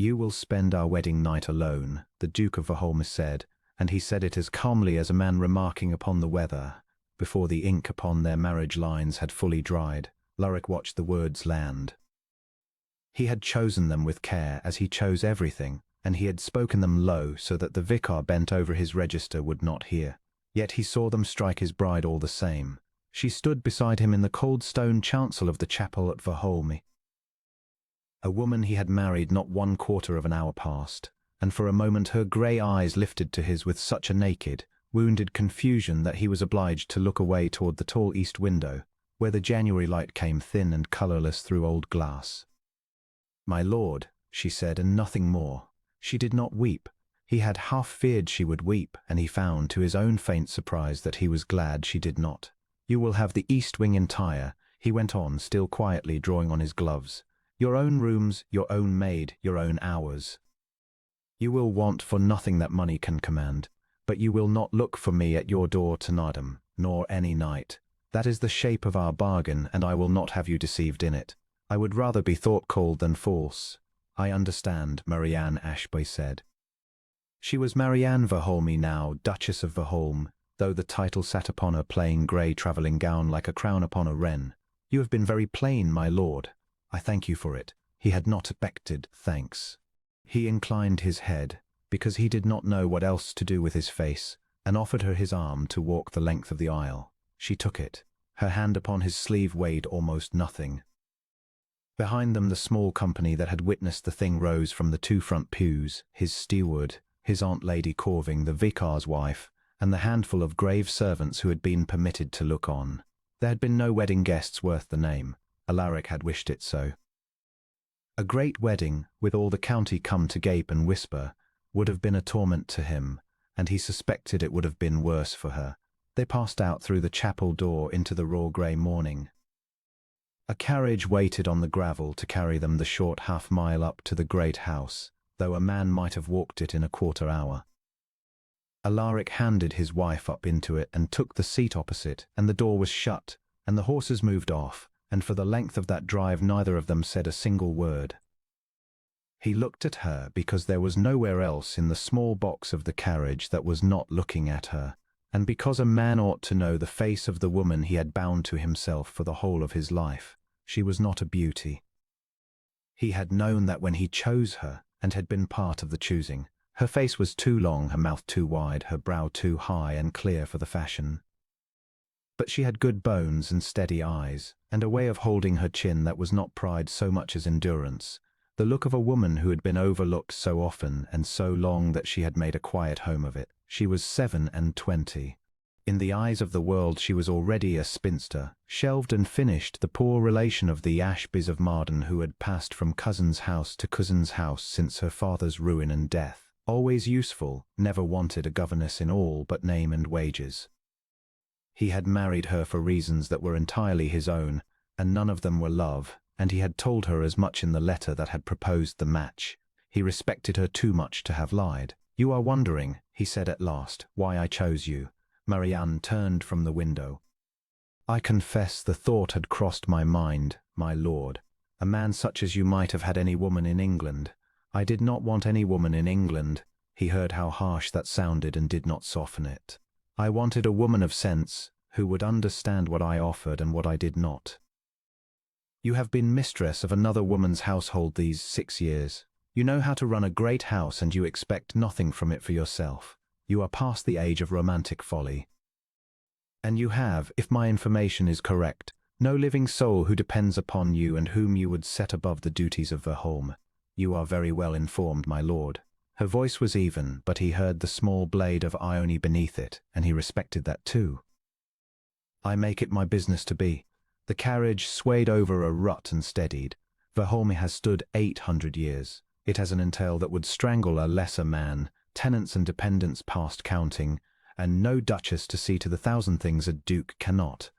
"You will spend our wedding night alone," the Duke of Verholme said, and he said it as calmly as a man remarking upon the weather. Before the ink upon their marriage lines had fully dried, Alaric watched the words land. He had chosen them with care, as he chose everything, and he had spoken them low so that the vicar bent over his register would not hear. Yet he saw them strike his bride all the same. She stood beside him in the cold stone chancel of the chapel at Verholme. A woman he had married not 1/4 of an hour past, and for a moment her grey eyes lifted to his with such a naked, wounded confusion that he was obliged to look away toward the tall east window, where the January light came thin and colourless through old glass. "My lord," she said, and nothing more. She did not weep. He had half feared she would weep, and he found, to his own faint surprise, that he was glad she did not. "You will have the east wing entire," he went on, still quietly drawing on his gloves. "Your own rooms, your own maid, your own hours. You will want for nothing that money can command, but you will not look for me at your door tonight, nor any night. That is the shape of our bargain, and I will not have you deceived in it. I would rather be thought cold than false." "I understand," Marianne Ashby said. She was Marianne Verholme now, Duchess of Verholme, though the title sat upon her plain grey travelling gown like a crown upon a wren. "You have been very plain, my lord. I thank you for it." He had not expected thanks. He inclined his head, because he did not know what else to do with his face, and offered her his arm to walk the length of the aisle. She took it. Her hand upon his sleeve weighed almost nothing. Behind them the small company that had witnessed the thing rose from the 2 front pews, his steward, his Aunt Lady Corving, the vicar's wife, and the handful of grave servants who had been permitted to look on. There had been no wedding guests worth the name. Alaric had wished it so. A great wedding, with all the county come to gape and whisper, would have been a torment to him, and he suspected it would have been worse for her. They passed out through the chapel door into the raw grey morning. A carriage waited on the gravel to carry them the short half-mile up to the great house, though a man might have walked it in a quarter hour. Alaric handed his wife up into it and took the seat opposite, and the door was shut, and the horses moved off, and for the length of that drive neither of them said a single word. He looked at her because there was nowhere else in the small box of the carriage that was not looking at her, and because a man ought to know the face of the woman he had bound to himself for the whole of his life. She was not a beauty. He had known that when he chose her, and had been part of the choosing. Her face was too long, her mouth too wide, her brow too high and clear for the fashion. But she had good bones and steady eyes, and a way of holding her chin that was not pride so much as endurance, the look of a woman who had been overlooked so often and so long that she had made a quiet home of it. She was 27. In the eyes of the world she was already a spinster, shelved and finished, the poor relation of the Ashbys of Marden who had passed from cousin's house to cousin's house since her father's ruin and death. Always useful, never wanted a governess in all but name and wages. He had married her for reasons that were entirely his own, and none of them were love, and he had told her as much in the letter that had proposed the match. He respected her too much to have lied. "You are wondering," he said at last, "why I chose you." Marianne turned from the window. "I confess the thought had crossed my mind, my lord. A man such as you might have had any woman in England. I did not want any woman in England." He heard how harsh that sounded and did not soften it. "I wanted a woman of sense, who would understand what I offered and what I did not. You have been mistress of another woman's household these 6 years. You know how to run a great house and you expect nothing from it for yourself. You are past the age of romantic folly. And you have, if my information is correct, no living soul who depends upon you and whom you would set above the duties of Verholme. You are very well informed, my lord." Her voice was even, but he heard the small blade of irony beneath it, and he respected that too. "I make it my business to be." The carriage swayed over a rut and steadied. Verholme has stood 800 years. It has an entail that would strangle a lesser man, tenants and dependents past counting, and no duchess to see to the 1,000 things a duke cannot.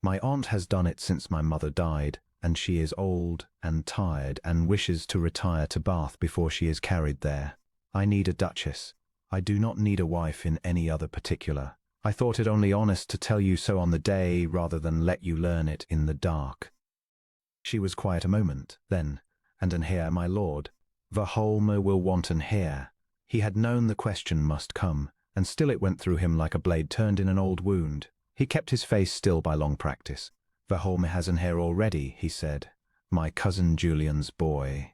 My aunt has done it since my mother died, and she is old and tired and wishes to retire to Bath before she is carried there. I need a duchess. I do not need a wife in any other particular. I thought it only honest to tell you so on the day rather than let you learn it in the dark." She was quiet a moment, then, "And here, my lord." Verholme will want an heir. He had known the question must come, and still it went through him like a blade turned in an old wound. He kept his face still by long practice. Verholme has an heir already, he said. My cousin Julian's boy.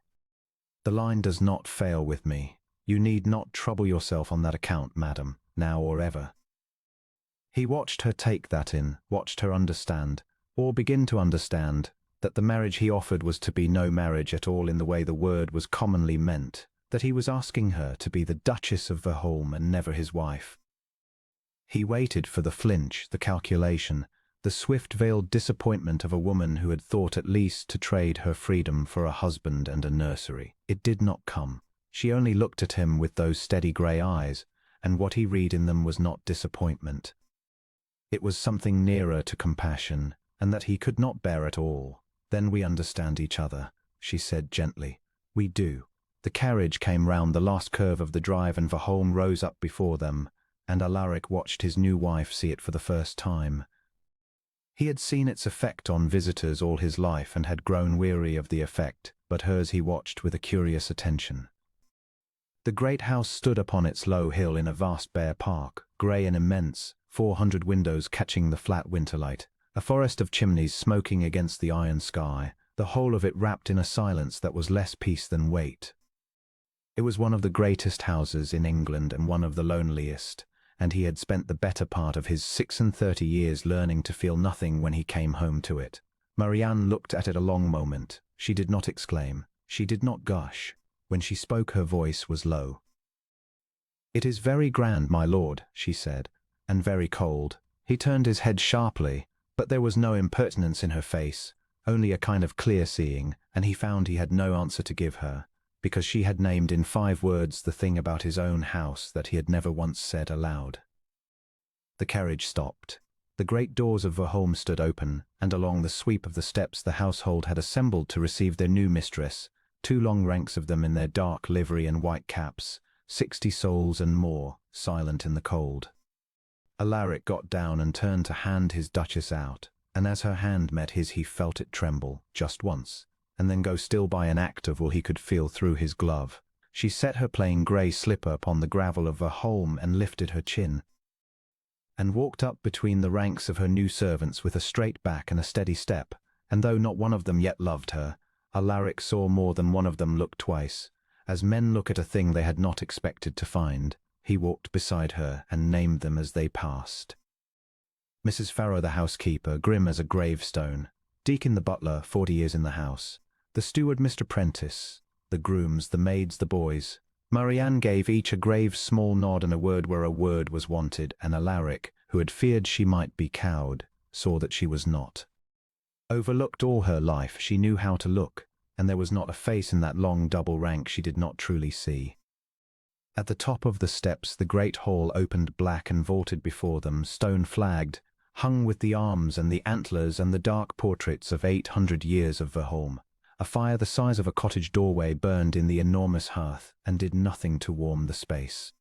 The line does not fail with me. You need not trouble yourself on that account, madam, now or ever. He watched her take that in, watched her understand, or begin to understand, that the marriage he offered was to be no marriage at all in the way the word was commonly meant, that he was asking her to be the Duchess of Verholme and never his wife. He waited for the flinch, the calculation, the swift-veiled disappointment of a woman who had thought at least to trade her freedom for a husband and a nursery. It did not come. She only looked at him with those steady grey eyes, and what he read in them was not disappointment. It was something nearer to compassion, and that he could not bear at all. Then we understand each other, she said gently. We do. The carriage came round the last curve of the drive and Verholme rose up before them, and Alaric watched his new wife see it for the first time. He had seen its effect on visitors all his life and had grown weary of the effect, but hers he watched with a curious attention. The great house stood upon its low hill in a vast bare park, grey and immense, 400 windows catching the flat winter light, a forest of chimneys smoking against the iron sky, the whole of it wrapped in a silence that was less peace than weight. It was one of the greatest houses in England and one of the loneliest, and he had spent the better part of his 36 years learning to feel nothing when he came home to it. Marianne looked at it a long moment. She did not exclaim. She did not gush. When she spoke, her voice was low. It is very grand, my lord, she said, and very cold. He turned his head sharply, but there was no impertinence in her face, only a kind of clear-seeing, and he found he had no answer to give her, because she had named in 5 words the thing about his own house that he had never once said aloud. The carriage stopped. The great doors of Verholme stood open, and along the sweep of the steps the household had assembled to receive their new mistress, 2 long ranks of them in their dark livery and white caps, 60 souls and more, silent in the cold. Alaric got down and turned to hand his duchess out, and as her hand met his he felt it tremble, just once, and then go still by an act of all he could feel through his glove. She set her plain grey slipper upon the gravel of Verholme and lifted her chin, and walked up between the ranks of her new servants with a straight back and a steady step, and though not one of them yet loved her, Alaric saw more than one of them look twice, as men look at a thing they had not expected to find. He walked beside her and named them as they passed. Mrs. Farrow the housekeeper, grim as a gravestone, Deacon the butler, 40 years in the house, the steward Mr. Prentice, the grooms, the maids, the boys. Marianne gave each a grave small nod and a word where a word was wanted, and Alaric, who had feared she might be cowed, saw that she was not. Overlooked all her life, she knew how to look, and there was not a face in that long double rank she did not truly see. At the top of the steps the great hall opened black and vaulted before them, stone-flagged, hung with the arms and the antlers and the dark portraits of 800 years of Verholme. A fire the size of a cottage doorway burned in the enormous hearth and did nothing to warm the space.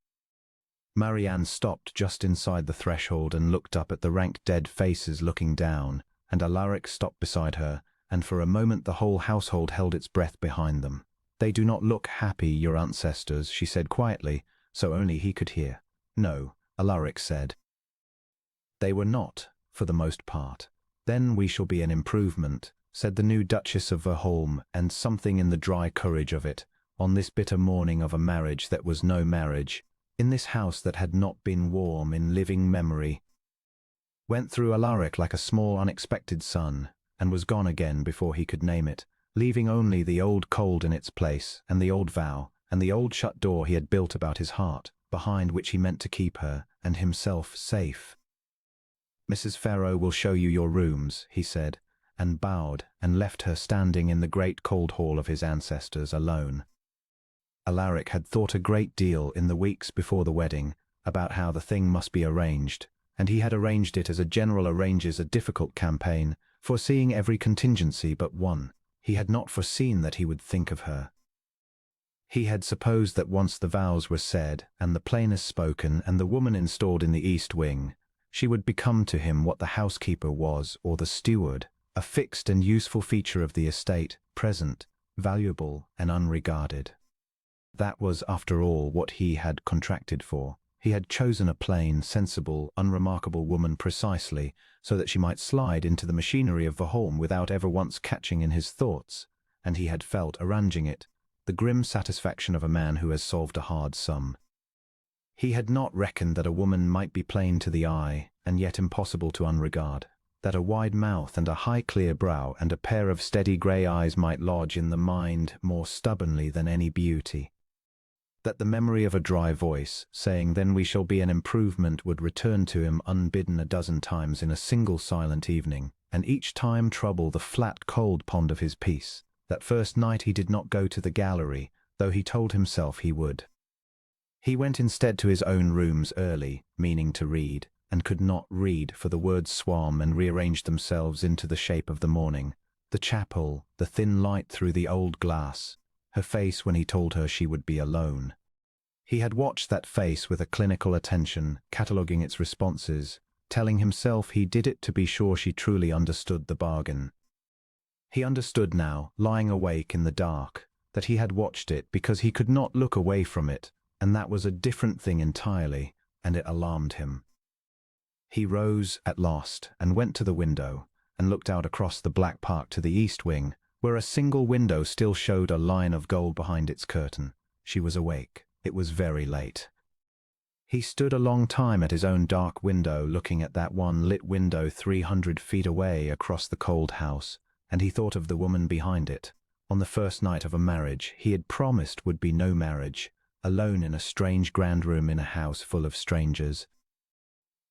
Marianne stopped just inside the threshold and looked up at the rank dead faces looking down, and Alaric stopped beside her, and for a moment the whole household held its breath behind them. They do not look happy, your ancestors, she said quietly, so only he could hear. No, Alaric said. They were not, for the most part. Then we shall be an improvement, said the new Duchess of Verholme, and something in the dry courage of it, on this bitter morning of a marriage that was no marriage, in this house that had not been warm in living memory, went through Alaric like a small unexpected sun, and was gone again before he could name it, leaving only the old cold in its place, and the old vow, and the old shut door he had built about his heart, behind which he meant to keep her, and himself safe. Mrs. Farrow will show you your rooms, he said, and bowed, and left her standing in the great cold hall of his ancestors alone. Alaric had thought a great deal in the weeks before the wedding about how the thing must be arranged, and he had arranged it as a general arranges a difficult campaign, foreseeing every contingency but one. He had not foreseen that he would think of her. He had supposed that once the vows were said, and the plainest spoken, and the woman installed in the east wing, she would become to him what the housekeeper was, or the steward, a fixed and useful feature of the estate, present, valuable and unregarded. That was, after all, what he had contracted for. He had chosen a plain, sensible, unremarkable woman precisely so that she might slide into the machinery of Verholme without ever once catching in his thoughts, and he had felt, arranging it, the grim satisfaction of a man who has solved a hard sum. He had not reckoned that a woman might be plain to the eye and yet impossible to unregard, that a wide mouth and a high clear brow and a pair of steady grey eyes might lodge in the mind more stubbornly than any beauty, that the memory of a dry voice, saying, "Then we shall be an improvement," would return to him unbidden a dozen times in a single silent evening, and each time trouble the flat, cold pond of his peace. That first night he did not go to the gallery, though he told himself he would. He went instead to his own rooms early, meaning to read, and could not read, for the words swam and rearranged themselves into the shape of the morning. The chapel, the thin light through the old glass, her face when he told her she would be alone. He had watched that face with a clinical attention, cataloguing its responses, telling himself he did it to be sure she truly understood the bargain. He understood now, lying awake in the dark, that he had watched it because he could not look away from it, and that was a different thing entirely, and it alarmed him. He rose at last and went to the window and looked out across the black park to the east wing, where a single window still showed a line of gold behind its curtain. She was awake. It was very late. He stood a long time at his own dark window, looking at that one lit window 300 feet away across the cold house, and he thought of the woman behind it. On the first night of a marriage he had promised would be no marriage, alone in a strange grand room in a house full of strangers.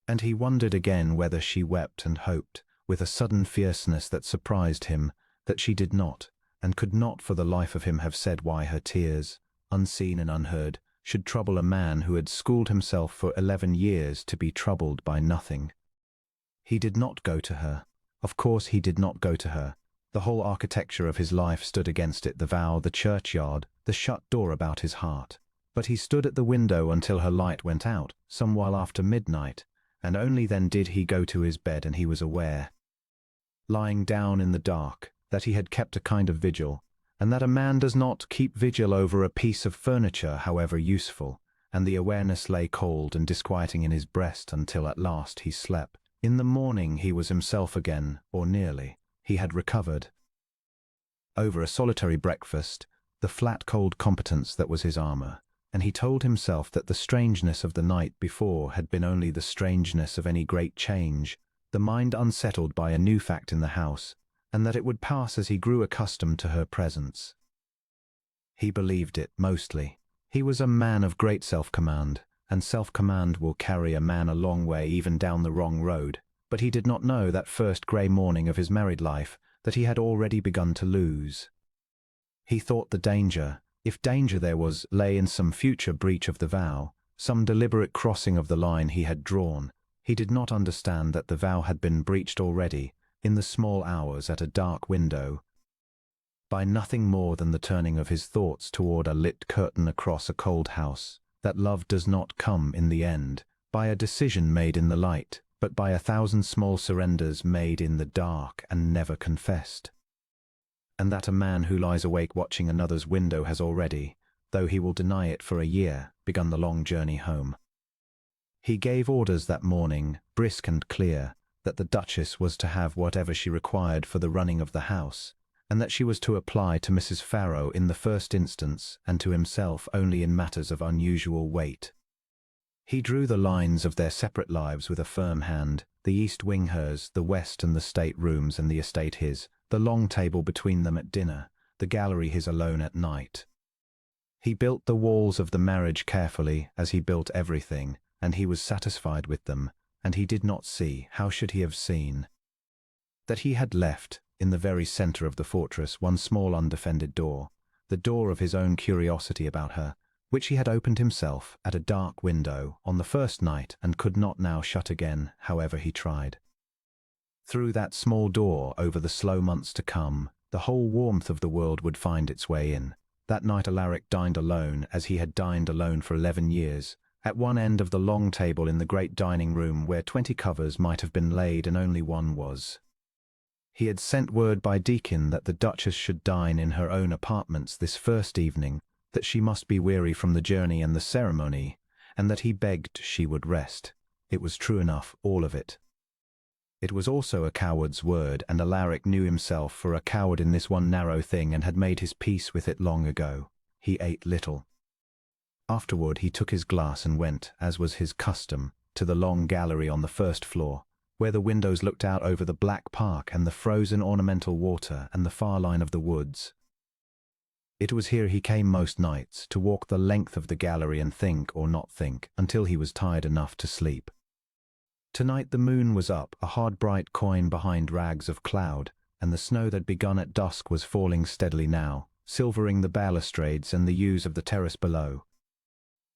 And he wondered again whether she wept and hoped, with a sudden fierceness that surprised him, that she did not, and could not for the life of him have said why her tears, unseen and unheard, should trouble a man who had schooled himself for 11 years to be troubled by nothing. He did not go to her. Of course he did not go to her. The whole architecture of his life stood against it, the vow, the churchyard, the shut door about his heart. But he stood at the window until her light went out, some while after midnight, and only then did he go to his bed, and he was aware, lying down in the dark, that he had kept a kind of vigil, and that a man does not keep vigil over a piece of furniture, however useful, and the awareness lay cold and disquieting in his breast until at last he slept. In the morning he was himself again, or nearly. He had recovered. Over a solitary breakfast, the flat cold competence that was his armour, and he told himself that the strangeness of the night before had been only the strangeness of any great change, the mind unsettled by a new fact in the house, and that it would pass as he grew accustomed to her presence. He believed it, mostly. He was a man of great self-command, and self-command will carry a man a long way, even down the wrong road. But he did not know that first grey morning of his married life that he had already begun to lose. He thought the danger, if danger there was, lay in some future breach of the vow, some deliberate crossing of the line he had drawn. He did not understand that the vow had been breached already, in the small hours at a dark window, by nothing more than the turning of his thoughts toward a lit curtain across a cold house, that love does not come in the end by a decision made in the light, but by 1,000 small surrenders made in the dark and never confessed. And that a man who lies awake watching another's window has already, though he will deny it for a year, begun the long journey home. He gave orders that morning, brisk and clear, that the Duchess was to have whatever she required for the running of the house, and that she was to apply to Mrs. Farrow in the first instance, and to himself only in matters of unusual weight. He drew the lines of their separate lives with a firm hand, the east wing hers, the west and the state rooms and the estate his, the long table between them at dinner, the gallery his alone at night. He built the walls of the marriage carefully, as he built everything, and he was satisfied with them, and he did not see, how should he have seen, that he had left, in the very centre of the fortress, one small undefended door, the door of his own curiosity about her, which he had opened himself at a dark window on the first night and could not now shut again, however he tried. Through that small door, over the slow months to come, the whole warmth of the world would find its way in. That night Alaric dined alone, as he had dined alone for 11 years, at one end of the long table in the great dining room where 20 covers might have been laid and only one was. He had sent word by Deacon that the Duchess should dine in her own apartments this first evening, that she must be weary from the journey and the ceremony, and that he begged she would rest. It was true enough, all of it. It was also a coward's word, and Alaric knew himself for a coward in this one narrow thing and had made his peace with it long ago. He ate little. Afterward he took his glass and went, as was his custom, to the long gallery on the first floor, where the windows looked out over the black park and the frozen ornamental water and the far line of the woods. It was here he came most nights, to walk the length of the gallery and think or not think, until he was tired enough to sleep. Tonight the moon was up, a hard bright coin behind rags of cloud, and the snow that had begun at dusk was falling steadily now, silvering the balustrades and the yews of the terrace below.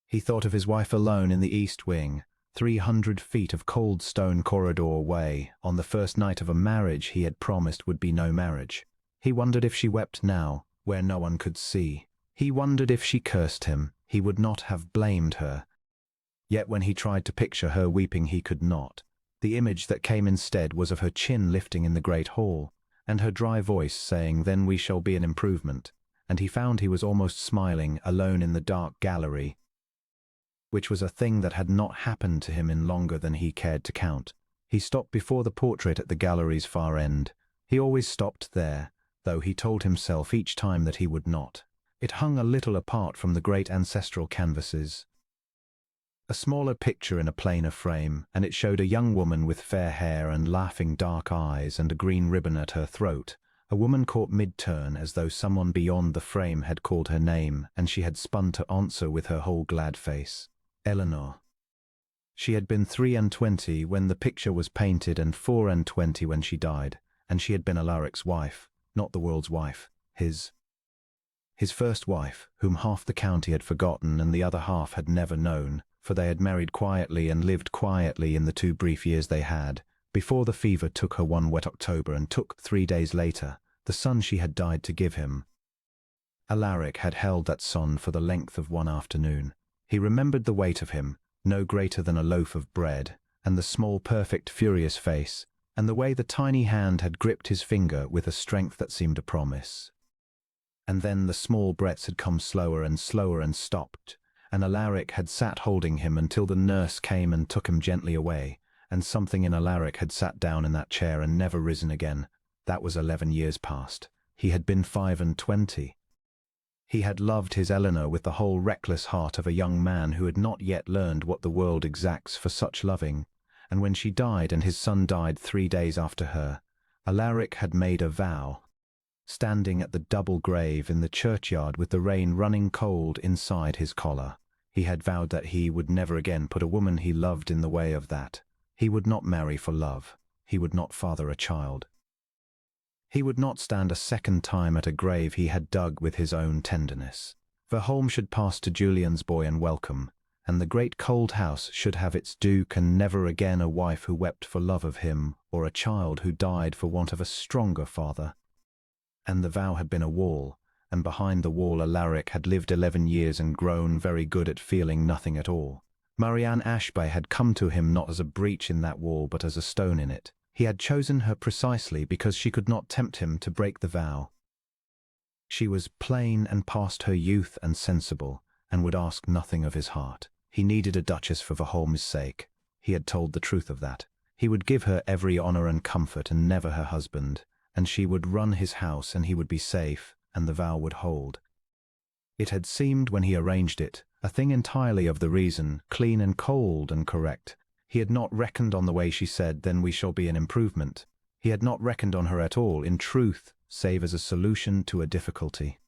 He thought of his wife alone in the east wing, 300 feet of cold stone corridor away, on the first night of a marriage he had promised would be no marriage. He wondered if she wept now, where no one could see. He wondered if she cursed him. He would not have blamed her. Yet when he tried to picture her weeping he could not. The image that came instead was of her chin lifting in the great hall, and her dry voice saying, "Then we shall be an improvement," and he found he was almost smiling, alone in the dark gallery, which was a thing that had not happened to him in longer than he cared to count. He stopped before the portrait at the gallery's far end. He always stopped there, though he told himself each time that he would not. It hung a little apart from the great ancestral canvases. A smaller picture in a plainer frame, and it showed a young woman with fair hair and laughing dark eyes and a green ribbon at her throat, a woman caught mid-turn as though someone beyond the frame had called her name, and she had spun to answer with her whole glad face. Eleanor. She had been 23 when the picture was painted and 24 when she died, and she had been Alaric's wife, not the world's wife, his first wife, whom half the county had forgotten and the other half had never known, for they had married quietly and lived quietly in the 2 brief years they had, before the fever took her one wet October and took, 3 days later, the son she had died to give him. Alaric had held that son for the length of one afternoon. He remembered the weight of him, no greater than a loaf of bread, and the small, perfect, furious face, and the way the tiny hand had gripped his finger with a strength that seemed a promise. And then the small breaths had come slower and slower and stopped, and Alaric had sat holding him until the nurse came and took him gently away, and something in Alaric had sat down in that chair and never risen again. That was 11 years past. He had been 25. He had loved his Eleanor with the whole reckless heart of a young man who had not yet learned what the world exacts for such loving, and when she died and his son died 3 days after her, Alaric had made a vow, standing at the double grave in the churchyard with the rain running cold inside his collar. He had vowed that he would never again put a woman he loved in the way of that. He would not marry for love. He would not father a child. He would not stand a second time at a grave he had dug with his own tenderness. Verholme should pass to Julian's boy and welcome, and the great cold house should have its duke, and never again a wife who wept for love of him, or a child who died for want of a stronger father. And the vow had been a wall, and behind the wall Alaric had lived 11 years and grown very good at feeling nothing at all. Marianne Ashby had come to him not as a breach in that wall but as a stone in it. He had chosen her precisely because she could not tempt him to break the vow. She was plain and past her youth and sensible, and would ask nothing of his heart. He needed a duchess for Verholme's sake. He had told the truth of that. He would give her every honor and comfort and never her husband, and she would run his house and he would be safe, and the vow would hold. It had seemed, when he arranged it, a thing entirely of the reason, clean and cold and correct. He had not reckoned on the way she said, "Then we shall be an improvement." He had not reckoned on her at all, in truth, save as a solution to a difficulty.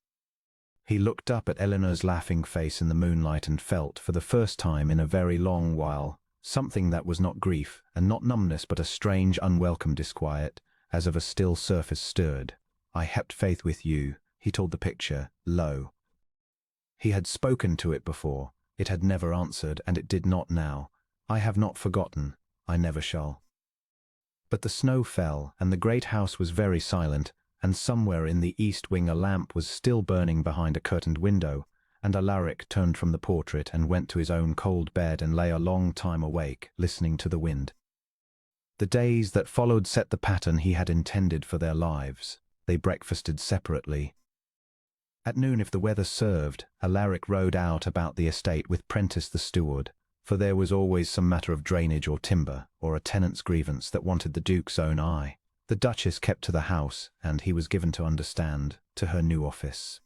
He looked up at Eleanor's laughing face in the moonlight and felt, for the first time in a very long while, something that was not grief and not numbness but a strange, unwelcome disquiet, as of a still surface stirred. "I kept faith with you," he told the picture, low. He had spoken to it before. It had never answered, and it did not now. "I have not forgotten. I never shall." But the snow fell, and the great house was very silent, and somewhere in the east wing a lamp was still burning behind a curtained window, and Alaric turned from the portrait and went to his own cold bed and lay a long time awake, listening to the wind. The days that followed set the pattern he had intended for their lives. They breakfasted separately. At noon, if the weather served, Alaric rode out about the estate with Prentice the steward, for there was always some matter of drainage or timber, or a tenant's grievance that wanted the Duke's own eye. The Duchess kept to the house, and he was given to understand, to her new office.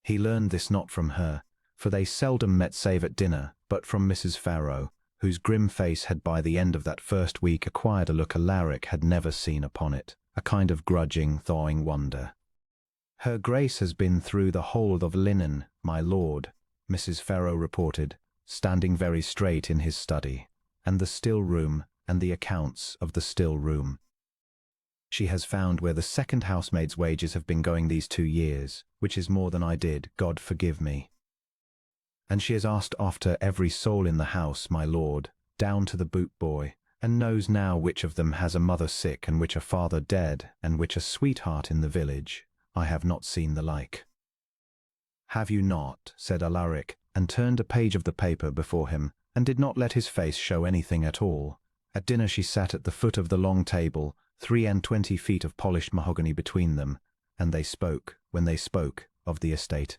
He learned this not from her, for they seldom met save at dinner, but from Mrs. Farrow, whose grim face had by the end of that first week acquired a look Alaric had never seen upon it, a kind of grudging, thawing wonder. "Her Grace has been through the whole of linen, my lord," Mrs. Farrow reported, standing very straight in his study, "and the still room, and the accounts of the still room. She has found where the second housemaid's wages have been going these 2 years, which is more than I did, God forgive me. And she has asked after every soul in the house, my lord, down to the boot boy, and knows now which of them has a mother sick and which a father dead, and which a sweetheart in the village. I have not seen the like." "Have you not?" said Alaric, and turned a page of the paper before him, and did not let his face show anything at all. At dinner she sat at the foot of the long table, 23 feet of polished mahogany between them, and they spoke, when they spoke, of the estate.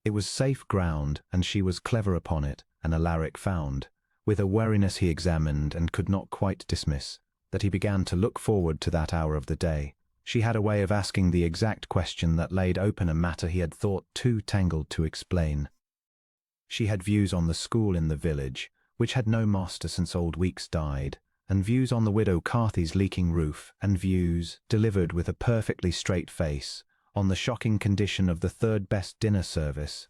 It was safe ground, and she was clever upon it, and Alaric found, with a wariness he examined and could not quite dismiss, that he began to look forward to that hour of the day. She had a way of asking the exact question that laid open a matter he had thought too tangled to explain. She had views on the school in the village, which had no master since old Weeks died, and views on the widow Carthy's leaking roof, and views, delivered with a perfectly straight face, on the shocking condition of the third best dinner service,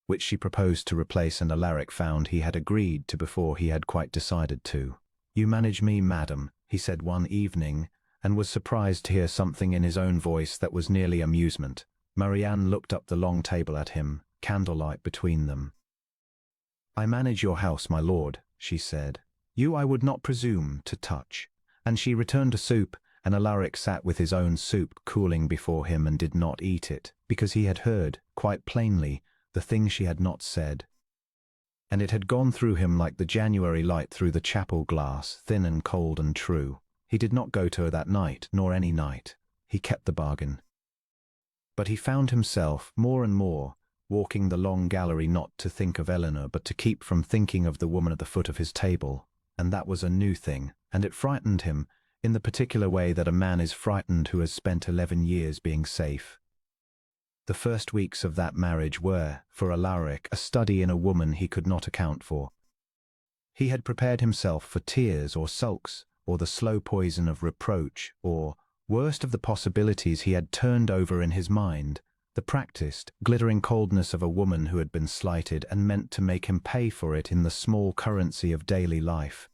which she proposed to replace, and Alaric found he had agreed to before he had quite decided to. "You manage me, madam," he said one evening, and was surprised to hear something in his own voice that was nearly amusement. Marianne looked up the long table at him, candlelight between them. "I manage your house, my lord," she said. "You I would not presume to touch." And she returned to soup, and Alaric sat with his own soup cooling before him and did not eat it, because he had heard, quite plainly, the thing she had not said. And it had gone through him like the January light through the chapel glass, thin and cold and true. He did not go to her that night, nor any night. He kept the bargain. But he found himself, more and more, walking the long gallery not to think of Eleanor, but to keep from thinking of the woman at the foot of his table, and that was a new thing, and it frightened him, in the particular way that a man is frightened who has spent 11 years being safe. The first weeks of that marriage were, for Alaric, a study in a woman he could not account for. He had prepared himself for tears or sulks, or the slow poison of reproach, or, worst of the possibilities he had turned over in his mind, the practiced, glittering coldness of a woman who had been slighted and meant to make him pay for it in the small currency of daily life.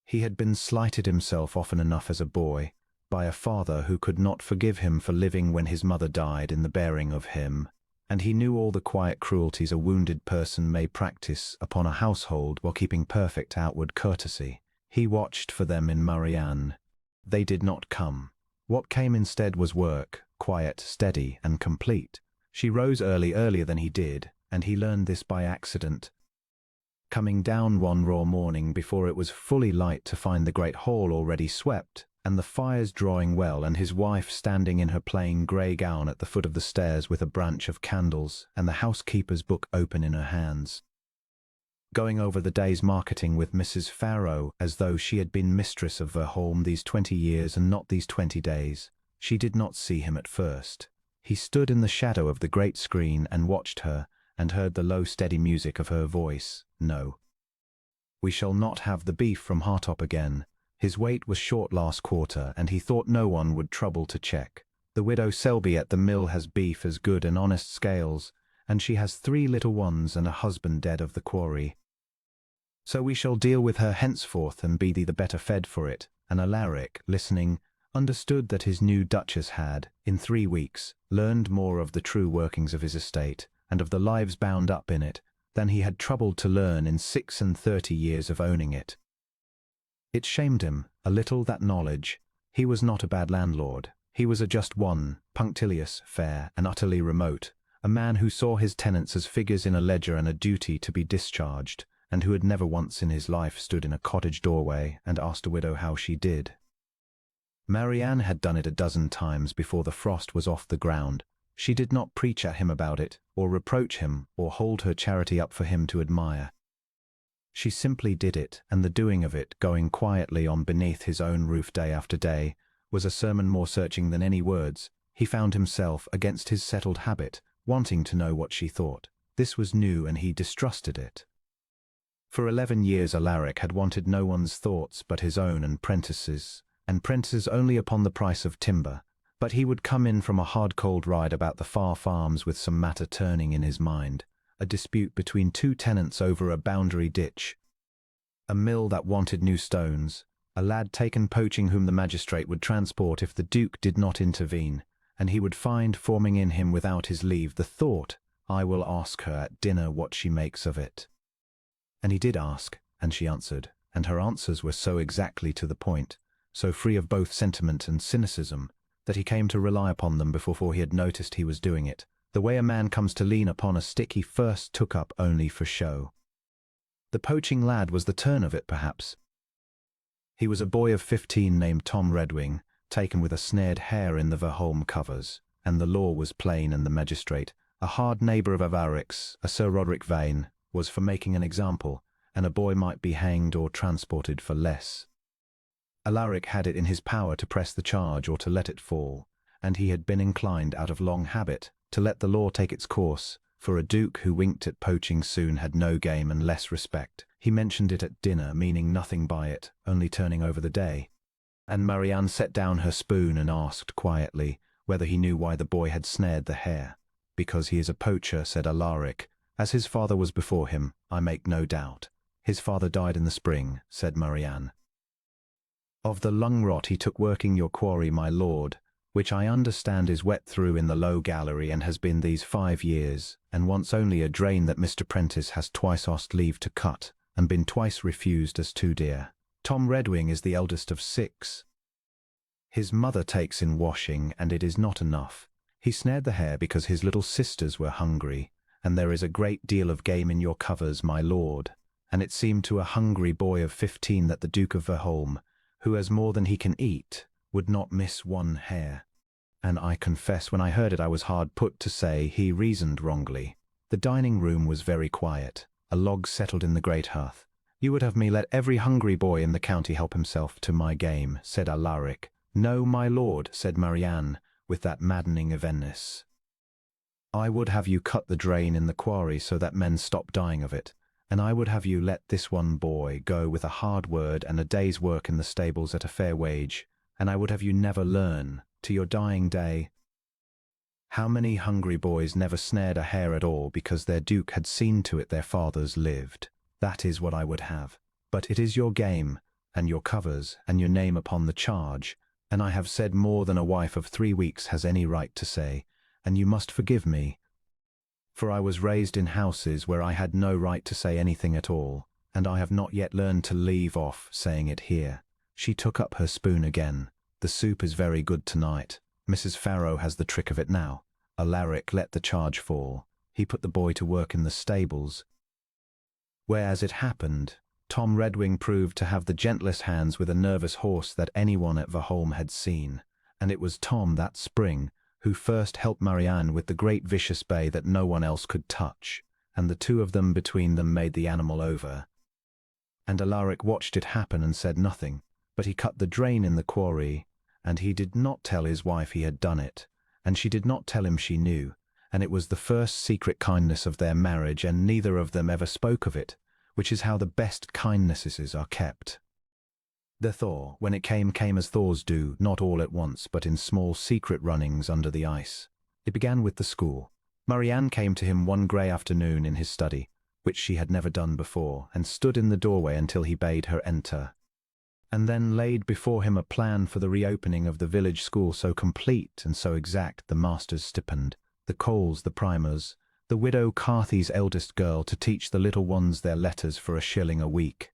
He had been slighted himself often enough as a boy, by a father who could not forgive him for living when his mother died in the bearing of him, and he knew all the quiet cruelties a wounded person may practice upon a household while keeping perfect outward courtesy. He watched for them in Marianne. They did not come. What came instead was work, quiet, steady, and complete. She rose earlier than he did, and he learned this by accident. Coming down one raw morning before it was fully light to find the great hall already swept, and the fires drawing well, and his wife standing in her plain grey gown at the foot of the stairs with a branch of candles, and the housekeeper's book open in her hands, going over the day's marketing with Mrs. Farrow as though she had been mistress of Verholme these 20 years and not these 20 days. She did not see him at first. He stood in the shadow of the great screen and watched her, and heard the low steady music of her voice. "No. We shall not have the beef from Hartop again. His weight was short last quarter, and he thought no one would trouble to check. The widow Selby at the mill has beef as good and honest scales, and she has 3 little ones and a husband dead of the quarry. So we shall deal with her henceforth and be the better fed for it." And Alaric, listening, understood that his new Duchess had, in 3 weeks, learned more of the true workings of his estate, and of the lives bound up in it, than he had troubled to learn in 36 years of owning it. It shamed him, a little, that knowledge. He was not a bad landlord. He was a just one, punctilious, fair, and utterly remote, a man who saw his tenants as figures in a ledger and a duty to be discharged, and who had never once in his life stood in a cottage doorway and asked a widow how she did. Marianne had done it a dozen times before the frost was off the ground, She did not preach at him about it, or reproach him, or hold her charity up for him to admire. She simply did it, and the doing of it, going quietly on beneath his own roof day after day, was a sermon more searching than any words. He found himself, against his settled habit, wanting to know what she thought. This was new, and he distrusted it. For 11 years Alaric had wanted no one's thoughts but his own, and Prentice's only upon the price of timber. But he would come in from a hard cold ride about the far farms with some matter turning in his mind, a dispute between two tenants over a boundary ditch, a mill that wanted new stones, a lad taken poaching whom the magistrate would transport if the Duke did not intervene, and he would find forming in him without his leave the thought, "I will ask her at dinner what she makes of it." And he did ask, and she answered, and her answers were so exactly to the point, so free of both sentiment and cynicism, that he came to rely upon them before he had noticed he was doing it, the way a man comes to lean upon a stick he first took up only for show. The poaching lad was the turn of it, perhaps. He was a boy of 15 named Tom Redwing, taken with a snared hare in the Verholme covers, and the law was plain, and the magistrate, a hard neighbour of Alaric's, a Sir Roderick Vane, was for making an example, and a boy might be hanged or transported for less. Alaric had it in his power to press the charge or to let it fall, and he had been inclined out of long habit to let the law take its course, for a duke who winked at poaching soon had no game and less respect. He mentioned it at dinner, meaning nothing by it, only turning over the day. And Marianne set down her spoon and asked quietly whether he knew why the boy had snared the hare. "Because he is a poacher," said Alaric, "as his father was before him, I make no doubt." "His father died in the spring," said Marianne. "Of the lung rot he took working your quarry, my lord, which I understand is wet through in the low gallery and has been these 5 years, and wants only a drain that Mr. Prentice has twice asked leave to cut, and been twice refused as too dear. Tom Redwing is the eldest of 6. His mother takes in washing, and it is not enough. He snared the hare because his little sisters were hungry, and there is a great deal of game in your covers, my lord." And it seemed to a hungry boy of 15 that the Duke of Verholme, who has more than he can eat, would not miss one hare. And I confess when I heard it I was hard put to say he reasoned wrongly. The dining room was very quiet, a log settled in the great hearth. "You would have me let every hungry boy in the county help himself to my game," said Alaric. "No, my lord," said Marianne, with that maddening evenness. "I would have you cut the drain in the quarry so that men stop dying of it. And I would have you let this one boy go with a hard word and a day's work in the stables at a fair wage, and I would have you never learn, to your dying day." How many hungry boys never snared a hare at all because their duke had seen to it their fathers lived? That is what I would have. But it is your game, and your covers, and your name upon the charge, and I have said more than a wife of 3 weeks has any right to say, and you must forgive me. For I was raised in houses where I had no right to say anything at all, and I have not yet learned to leave off saying it here. She took up her spoon again. "The soup is very good tonight. Mrs. Farrow has the trick of it now." Alaric let the charge fall. He put the boy to work in the stables, where, as it happened, Tom Redwing proved to have the gentlest hands with a nervous horse that anyone at Verholme had seen, and it was Tom that spring who first helped Marianne with the great vicious bay that no one else could touch, and the two of them between them made the animal over. And Alaric watched it happen and said nothing, but he cut the drain in the quarry, and he did not tell his wife he had done it, and she did not tell him she knew, and it was the first secret kindness of their marriage, and neither of them ever spoke of it, which is how the best kindnesses are kept. The thaw, when it came as thaws do, not all at once, but in small secret runnings under the ice. It began with the school. Marianne came to him one grey afternoon in his study, which she had never done before, and stood in the doorway until he bade her enter, and then laid before him a plan for the reopening of the village school, so complete and so exact, the master's stipend, the coals, the primers, the widow Carthy's eldest girl to teach the little ones their letters for £1 a week,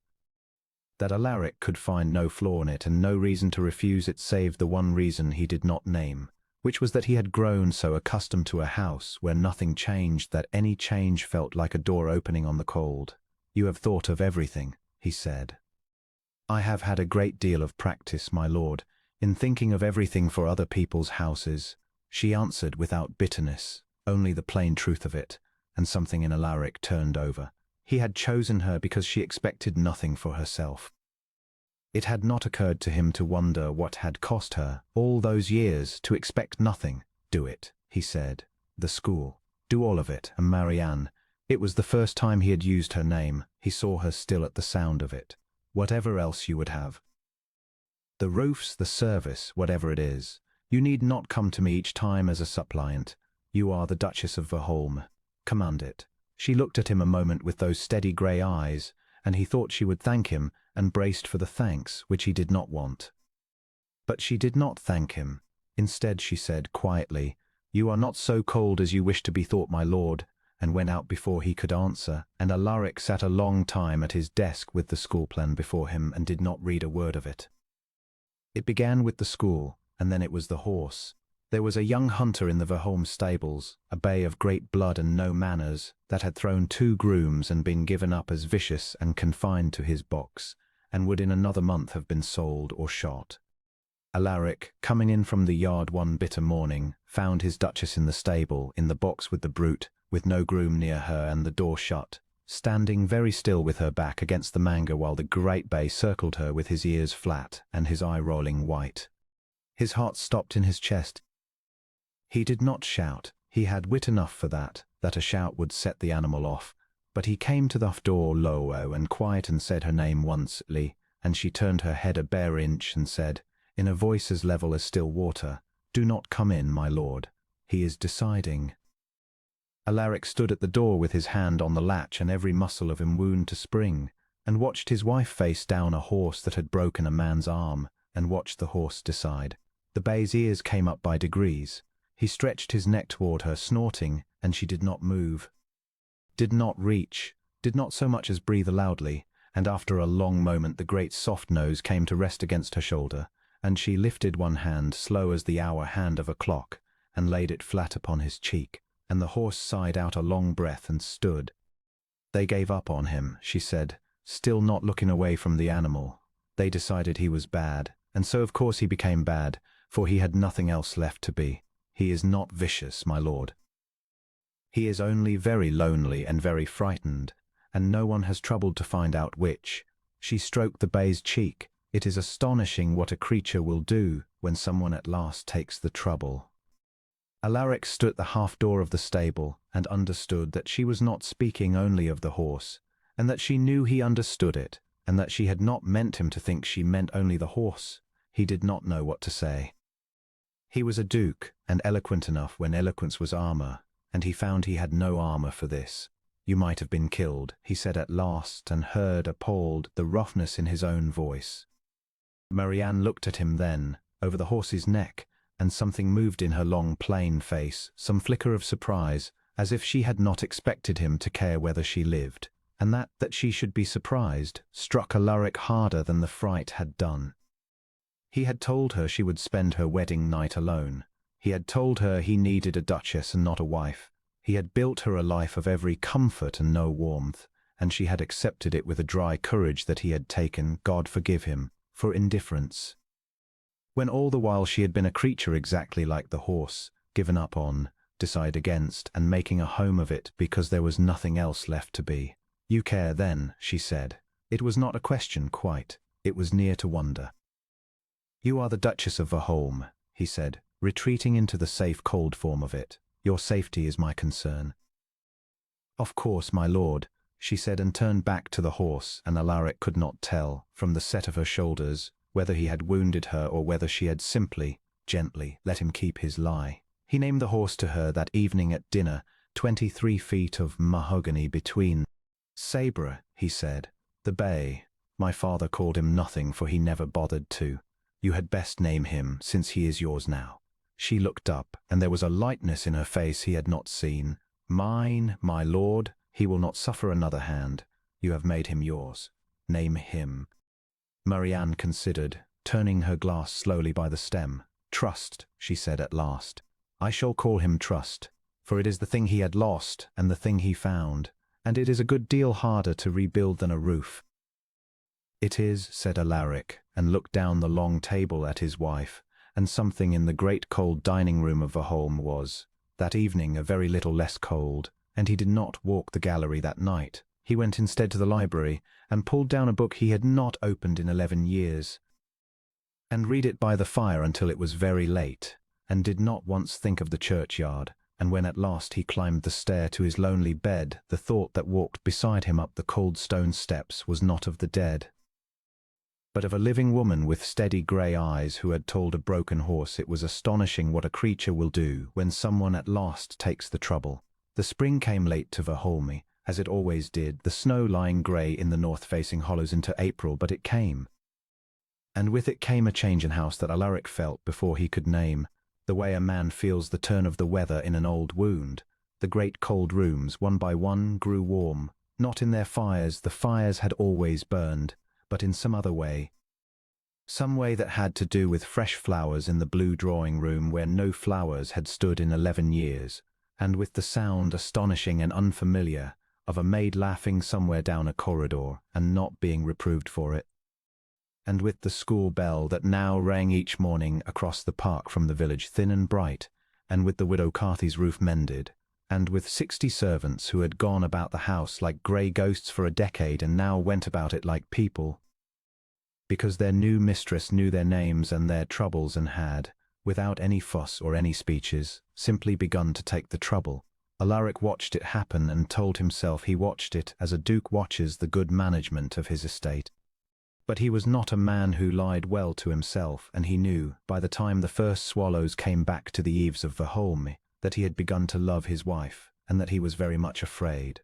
that Alaric could find no flaw in it and no reason to refuse it save the one reason he did not name, which was that he had grown so accustomed to a house where nothing changed that any change felt like a door opening on the cold. "You have thought of everything," he said. "I have had a great deal of practice, my lord, in thinking of everything for other people's houses, She answered without bitterness, only the plain truth of it, and something in Alaric turned over. He had chosen her because she expected nothing for herself. It had not occurred to him to wonder what had cost her all those years to expect nothing. Do it, he said. The school. Do all of it, and marry Anne. It was the first time he had used her name. He saw her still at the sound of it. Whatever else you would have. The roofs, the service, whatever it is. You need not come to me each time as a suppliant. You are the Duchess of Verholme. Command it. She looked at him a moment with those steady grey eyes, and he thought she would thank him, and braced for the thanks which he did not want. But she did not thank him. Instead she said quietly, "You are not so cold as you wish to be thought, my lord," and went out before he could answer, and Alaric sat a long time at his desk with the school plan before him and did not read a word of it. It began with the school, and then it was the horse. There was a young hunter in the Verholme stables, a bay of great blood and no manners, that had thrown 2 grooms and been given up as vicious and confined to his box, and would in another month have been sold or shot. Alaric, coming in from the yard one bitter morning, found his Duchess in the stable, in the box with the brute, with no groom near her and the door shut, standing very still with her back against the manga while the great bay circled her with his ears flat and his eye rolling white. His heart stopped in his chest. He did not shout. He had wit enough for that a shout would set the animal off. But he came to the door low and quiet and said her name once, and she turned her head a bare inch and said, in a voice as level as still water, "Do not come in, my lord. He is deciding." Alaric stood at the door with his hand on the latch and every muscle of him wound to spring, and watched his wife face down a horse that had broken a man's arm, and watched the horse decide. The bay's ears came up by degrees. He stretched his neck toward her, snorting, and she did not move. Did not reach, did not so much as breathe loudly, and after a long moment the great soft nose came to rest against her shoulder, and she lifted one hand, slow as the hour hand of a clock, and laid it flat upon his cheek, and the horse sighed out a long breath and stood. They gave up on him, she said, still not looking away from the animal. They decided he was bad, and so of course he became bad, for he had nothing else left to be. He is not vicious, my lord. He is only very lonely and very frightened, and no one has troubled to find out which. She stroked the bay's cheek. It is astonishing what a creature will do when someone at last takes the trouble. Alaric stood at the half-door of the stable and understood that she was not speaking only of the horse, and that she knew he understood it, and that she had not meant him to think she meant only the horse. He did not know what to say. He was a duke, and eloquent enough when eloquence was armor, and he found he had no armor for this. "You might have been killed," he said at last, and heard, appalled, the roughness in his own voice. Marianne looked at him then, over the horse's neck, and something moved in her long, plain face, some flicker of surprise, as if she had not expected him to care whether she lived, and that she should be surprised struck Alaric harder than the fright had done. He had told her she would spend her wedding night alone. He had told her he needed a duchess and not a wife. He had built her a life of every comfort and no warmth, and she had accepted it with a dry courage that he had taken, God forgive him, for indifference. When all the while she had been a creature exactly like the horse, given up on, decided against, and making a home of it because there was nothing else left to be. "You care then," she said. It was not a question quite. It was near to wonder. "You are the Duchess of Verholme," he said, retreating into the safe cold form of it. "Your safety is my concern." "Of course, my lord," she said, and turned back to the horse, and Alaric could not tell, from the set of her shoulders, whether he had wounded her or whether she had simply, gently, let him keep his lie. He named the horse to her that evening at dinner, 23 feet of mahogany between. "Sabre," he said. "The bay. My father called him nothing, for he never bothered to. You had best name him, since he is yours now." She looked up, and there was a lightness in her face he had not seen. "Mine, my lord. He will not suffer another hand. You have made him yours. Name him." Marianne considered, turning her glass slowly by the stem. "Trust," she said at last. "I shall call him Trust, for it is the thing he had lost and the thing he found, and it is a good deal harder to rebuild than a roof." "It is," said Alaric, and looked down the long table at his wife, and something in the great cold dining room of Verholme was, that evening, a very little less cold, and he did not walk the gallery that night. He went instead to the library, and pulled down a book he had not opened in 11 years, and read it by the fire until it was very late, and did not once think of the churchyard. And when at last he climbed the stair to his lonely bed, the thought that walked beside him up the cold stone steps was not of the dead, but of a living woman with steady grey eyes who had told a broken horse it was astonishing what a creature will do when someone at last takes the trouble. The spring came late to Verholme, as it always did, the snow lying grey in the north-facing hollows into April, but it came. And with it came a change in house that Alaric felt before he could name, the way a man feels the turn of the weather in an old wound. The great cold rooms, one by one, grew warm, not in their fires, the fires had always burned, but in some other way. Some way that had to do with fresh flowers in the blue drawing room where no flowers had stood in 11 years, and with the sound, astonishing and unfamiliar, of a maid laughing somewhere down a corridor and not being reproved for it, and with the school bell that now rang each morning across the park from the village, thin and bright, and with the widow Carthy's roof mended, and with 60 servants who had gone about the house like grey ghosts for a decade and now went about it like people, because their new mistress knew their names and their troubles and had, without any fuss or any speeches, simply begun to take the trouble. Alaric watched it happen and told himself he watched it as a duke watches the good management of his estate. But he was not a man who lied well to himself, and he knew, by the time the first swallows came back to the eaves of Verholme, that he had begun to love his wife, and that he was very much afraid.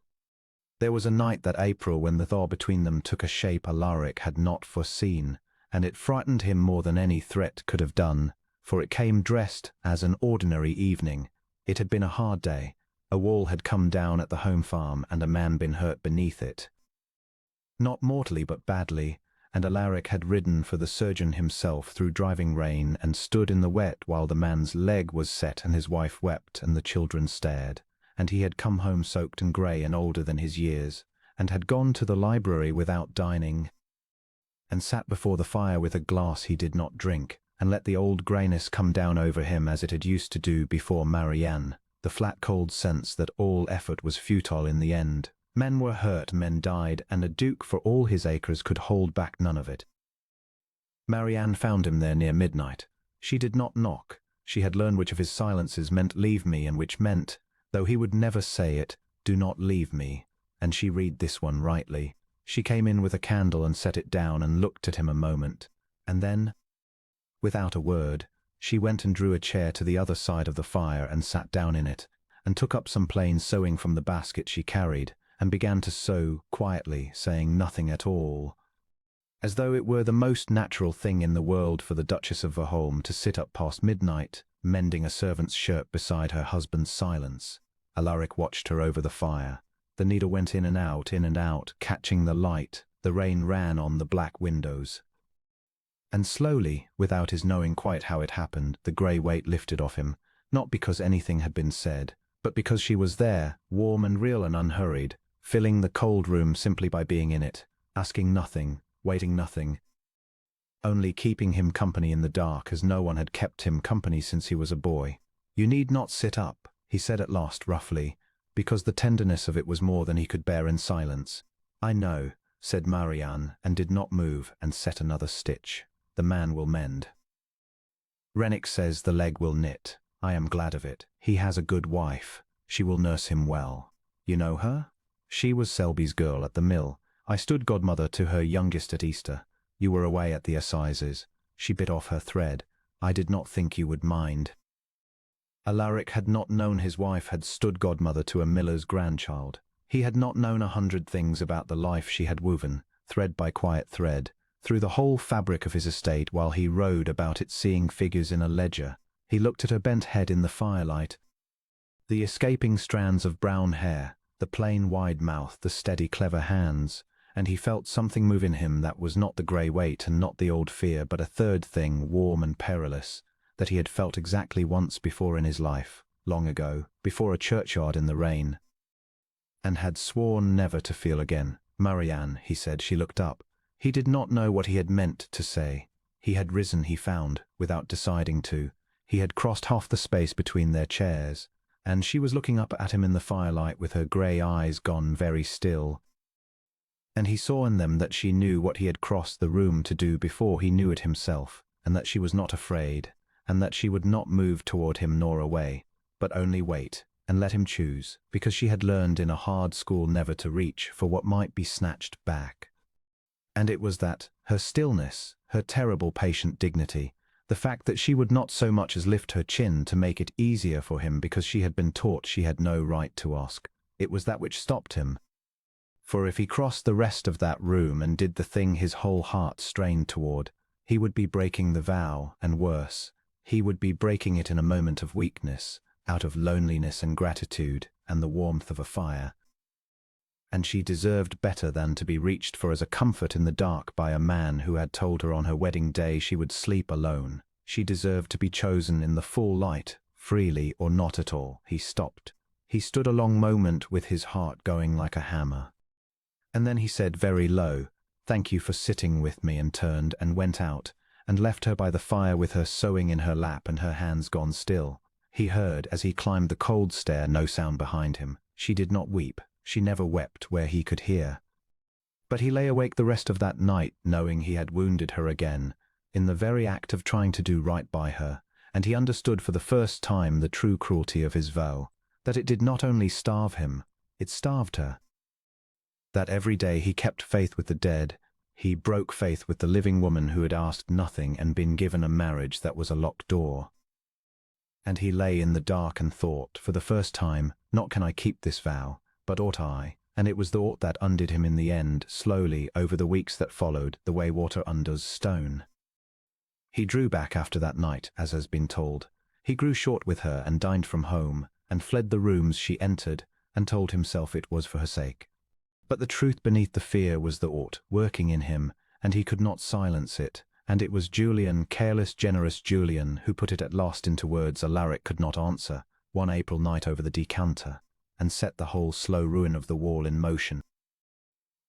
There was a night that April when the thaw between them took a shape Alaric had not foreseen, and it frightened him more than any threat could have done, for it came dressed as an ordinary evening. It had been a hard day. A wall had come down at the home farm, and a man been hurt beneath it. Not mortally, but badly, and Alaric had ridden for the surgeon himself through driving rain and stood in the wet while the man's leg was set and his wife wept and the children stared, and he had come home soaked and grey and older than his years, and had gone to the library without dining, and sat before the fire with a glass he did not drink, and let the old greyness come down over him as it had used to do before Marianne, the flat cold sense that all effort was futile in the end. Men were hurt, men died, and a duke for all his acres could hold back none of it. Marianne found him there near midnight. She did not knock. She had learned which of his silences meant leave me and which meant, though he would never say it, do not leave me, and she read this one rightly. She came in with a candle and set it down and looked at him a moment, and then, without a word, she went and drew a chair to the other side of the fire and sat down in it, and took up some plain sewing from the basket she carried, and began to sew quietly, saying nothing at all, as though it were the most natural thing in the world for the Duchess of Verholme to sit up past midnight, mending a servant's shirt beside her husband's silence. Alaric watched her over the fire. The needle went in and out, catching the light. The rain ran on the black windows. And slowly, without his knowing quite how it happened, the grey weight lifted off him, not because anything had been said, but because she was there, warm and real and unhurried, filling the cold room simply by being in it, asking nothing, waiting nothing, only keeping him company in the dark as no one had kept him company since he was a boy. "You need not sit up," he said at last roughly, because the tenderness of it was more than he could bear in silence. "I know," said Marianne, and did not move, and set another stitch. "The man will mend. Rennick says the leg will knit. I am glad of it. He has a good wife. She will nurse him well. You know her? She was Selby's girl at the mill. I stood godmother to her youngest at Easter. You were away at the assizes. She bit off her thread. I did not think you would mind." Alaric had not known his wife had stood godmother to a miller's grandchild. He had not known 100 things about the life she had woven, thread by quiet thread, through the whole fabric of his estate while he rode about it seeing figures in a ledger. He looked at her bent head in the firelight, the escaping strands of brown hair, the plain wide mouth, the steady clever hands, and he felt something move in him that was not the grey weight and not the old fear, but a third thing, warm and perilous, that he had felt exactly once before in his life, long ago, before a churchyard in the rain, and had sworn never to feel again. "Marianne," he said. She looked up. He did not know what he had meant to say. He had risen, he found, without deciding to. He had crossed half the space between their chairs, and she was looking up at him in the firelight with her grey eyes gone very still. And he saw in them that she knew what he had crossed the room to do before he knew it himself, and that she was not afraid, and that she would not move toward him nor away, but only wait, and let him choose, because she had learned in a hard school never to reach for what might be snatched back. And it was that, her stillness, her terrible patient dignity, the fact that she would not so much as lift her chin to make it easier for him because she had been taught she had no right to ask, it was that which stopped him. For if he crossed the rest of that room and did the thing his whole heart strained toward, he would be breaking the vow, and worse, he would be breaking it in a moment of weakness, out of loneliness and gratitude and the warmth of a fire. And she deserved better than to be reached for as a comfort in the dark by a man who had told her on her wedding day she would sleep alone. She deserved to be chosen in the full light, freely or not at all. He stopped. He stood a long moment with his heart going like a hammer. And then he said very low, "Thank you for sitting with me," and turned and went out, and left her by the fire with her sewing in her lap and her hands gone still. He heard, as he climbed the cold stair, no sound behind him. She did not weep. She never wept where he could hear. But he lay awake the rest of that night, knowing he had wounded her again, in the very act of trying to do right by her, and he understood for the first time the true cruelty of his vow, that it did not only starve him, it starved her. That every day he kept faith with the dead, he broke faith with the living woman who had asked nothing and been given a marriage that was a locked door. And he lay in the dark and thought, for the first time, not can I keep this vow, but ought I? And it was the ought that undid him in the end, slowly, over the weeks that followed, the way water undoes stone. He drew back after that night, as has been told. He grew short with her and dined from home, and fled the rooms she entered, and told himself it was for her sake. But the truth beneath the fear was the ought, working in him, and he could not silence it, and it was Julian, careless, generous Julian, who put it at last into words Alaric could not answer, one April night over the decanter, and set the whole slow ruin of the wall in motion.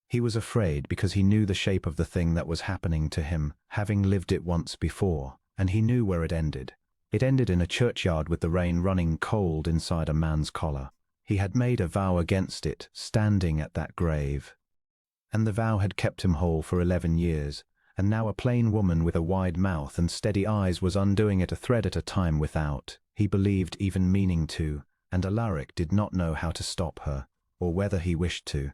He was afraid because he knew the shape of the thing that was happening to him, having lived it once before, and he knew where it ended. It ended in a churchyard with the rain running cold inside a man's collar. He had made a vow against it, standing at that grave. And the vow had kept him whole for 11 years, and now a plain woman with a wide mouth and steady eyes was undoing it a thread at a time without, he believed even meaning to, and Alaric did not know how to stop her, or whether he wished to.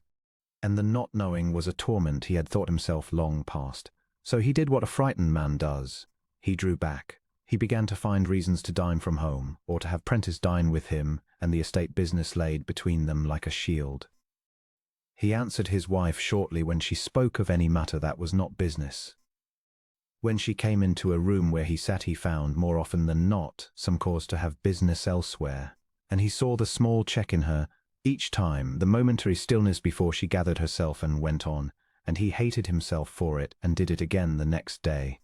And the not knowing was a torment he had thought himself long past. So he did what a frightened man does. He drew back. He began to find reasons to dine from home, or to have Prentice dine with him, and the estate business laid between them like a shield. He answered his wife shortly when she spoke of any matter that was not business. When she came into a room where he sat, he found, more often than not, some cause to have business elsewhere, and he saw the small check in her, each time, the momentary stillness before she gathered herself and went on, and he hated himself for it and did it again the next day.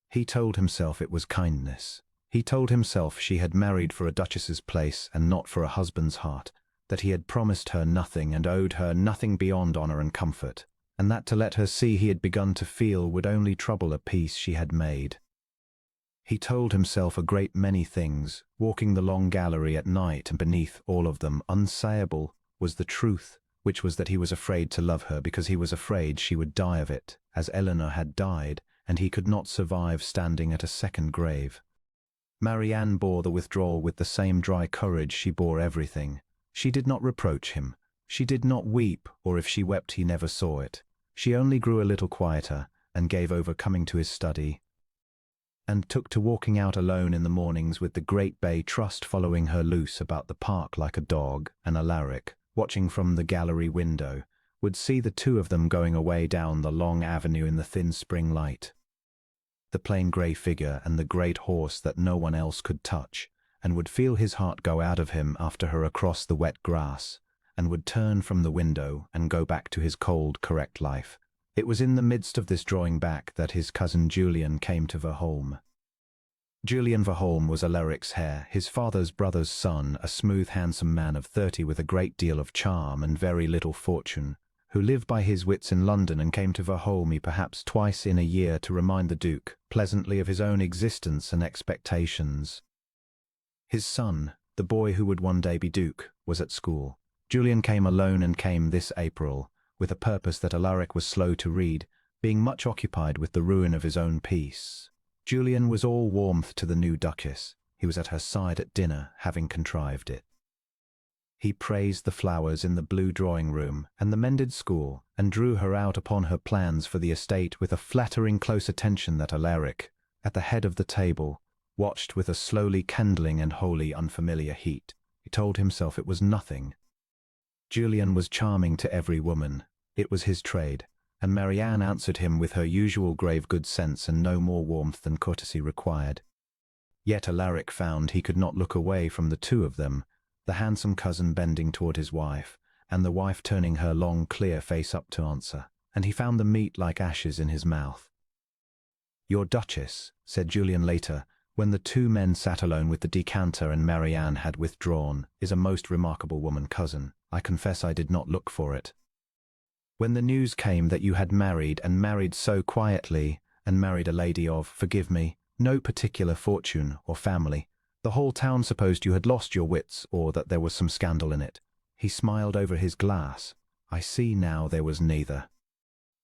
He told himself it was kindness. He told himself she had married for a duchess's place and not for a husband's heart, that he had promised her nothing and owed her nothing beyond honor and comfort, and that to let her see he had begun to feel would only trouble a peace she had made. He told himself a great many things, walking the long gallery at night, and beneath all of them, unsayable, was the truth, which was that he was afraid to love her because he was afraid she would die of it, as Eleanor had died, and he could not survive standing at a second grave. Marianne bore the withdrawal with the same dry courage she bore everything. She did not reproach him. She did not weep, or if she wept he never saw it. She only grew a little quieter, and gave over coming to his study, and took to walking out alone in the mornings with the great bay trust following her loose about the park like a dog, and Alaric, watching from the gallery window, would see the two of them going away down the long avenue in the thin spring light. The plain grey figure and the great horse that no one else could touch, and would feel his heart go out of him after her across the wet grass, and would turn from the window and go back to his cold, correct life. It was in the midst of this drawing back that his cousin Julian came to Verholme. Julian Verholme was Alaric's heir, his father's brother's son, a smooth, handsome man of 30 with a great deal of charm and very little fortune, who lived by his wits in London and came to Verholme perhaps twice in a year to remind the Duke pleasantly of his own existence and expectations. His son, the boy who would one day be Duke, was at school. Julian came alone and came this April, with a purpose that Alaric was slow to read, being much occupied with the ruin of his own peace. Julian was all warmth to the new Duchess. He was at her side at dinner, having contrived it. He praised the flowers in the blue drawing-room and the mended school, and drew her out upon her plans for the estate with a flattering close attention that Alaric, at the head of the table, watched with a slowly kindling and wholly unfamiliar heat. He told himself it was nothing. Julian was charming to every woman. It was his trade, and Marianne answered him with her usual grave good sense and no more warmth than courtesy required. Yet Alaric found he could not look away from the two of them, the handsome cousin bending toward his wife, and the wife turning her long, clear face up to answer, and he found the meat like ashes in his mouth. "Your Duchess," said Julian later, when the two men sat alone with the decanter and Marianne had withdrawn, "is a most remarkable woman, cousin. I confess I did not look for it. When the news came that you had married, and married so quietly, and married a lady of, forgive me, no particular fortune or family, the whole town supposed you had lost your wits, or that there was some scandal in it." He smiled over his glass. "I see now there was neither.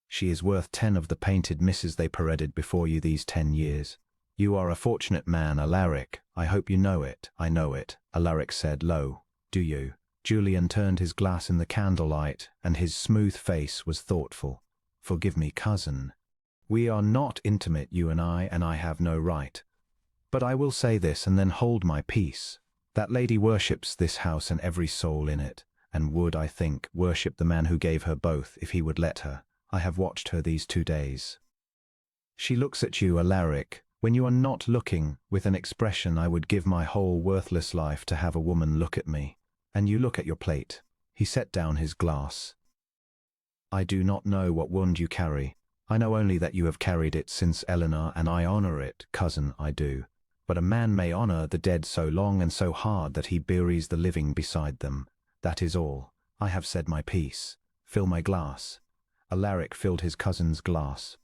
She is worth 10 of the painted misses they paraded before you these 10 years. You are a fortunate man, Alaric. I hope you know it." "I know it," Alaric said low. "Do you?" Julian turned his glass in the candlelight, and his smooth face was thoughtful. "Forgive me, cousin. We are not intimate, you and I have no right. But I will say this and then hold my peace. That lady worships this house and every soul in it, and would, I think, worship the man who gave her both if he would let her. I have watched her these 2 days. She looks at you, Alaric, when you are not looking, with an expression I would give my whole worthless life to have a woman look at me. And you look at your plate." He set down his glass. "I do not know what wound you carry. I know only that you have carried it since Eleanor, and I honor it, cousin, I do. But a man may honor the dead so long and so hard that he buries the living beside them. That is all. I have said my piece. Fill my glass." Alaric filled his cousin's glass,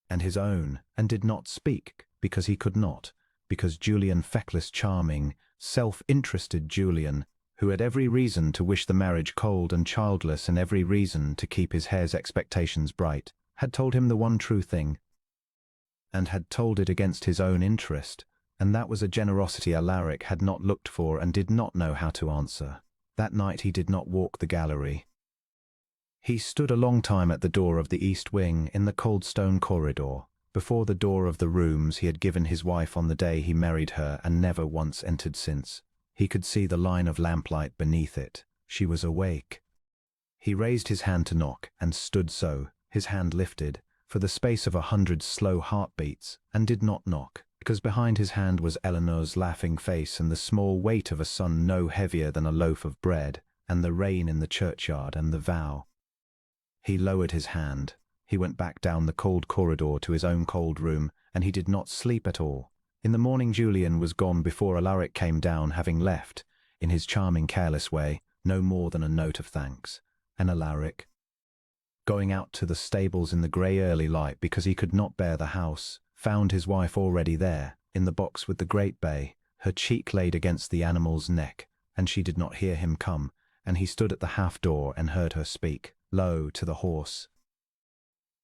and his own, and did not speak, because he could not, because Julian, feckless, charming, self-interested Julian, who had every reason to wish the marriage cold and childless and every reason to keep his heir's expectations bright, had told him the one true thing, and had told it against his own interest, and that was a generosity Alaric had not looked for and did not know how to answer. That night he did not walk the gallery. He stood a long time at the door of the east wing in the cold stone corridor, before the door of the rooms he had given his wife on the day he married her and never once entered since. He could see the line of lamplight beneath it. She was awake. He raised his hand to knock, and stood so, his hand lifted, for the space of 100 slow heartbeats, and did not knock, because behind his hand was Eleanor's laughing face and the small weight of a son no heavier than a loaf of bread, and the rain in the churchyard and the vow. He lowered his hand. He went back down the cold corridor to his own cold room, and he did not sleep at all. In the morning Julian was gone before Alaric came down, having left, in his charming careless way, no more than a note of thanks. And Alaric, going out to the stables in the grey early light because he could not bear the house, found his wife already there, in the box with the great bay, her cheek laid against the animal's neck, and she did not hear him come, and he stood at the half-door and heard her speak, low, to the horse.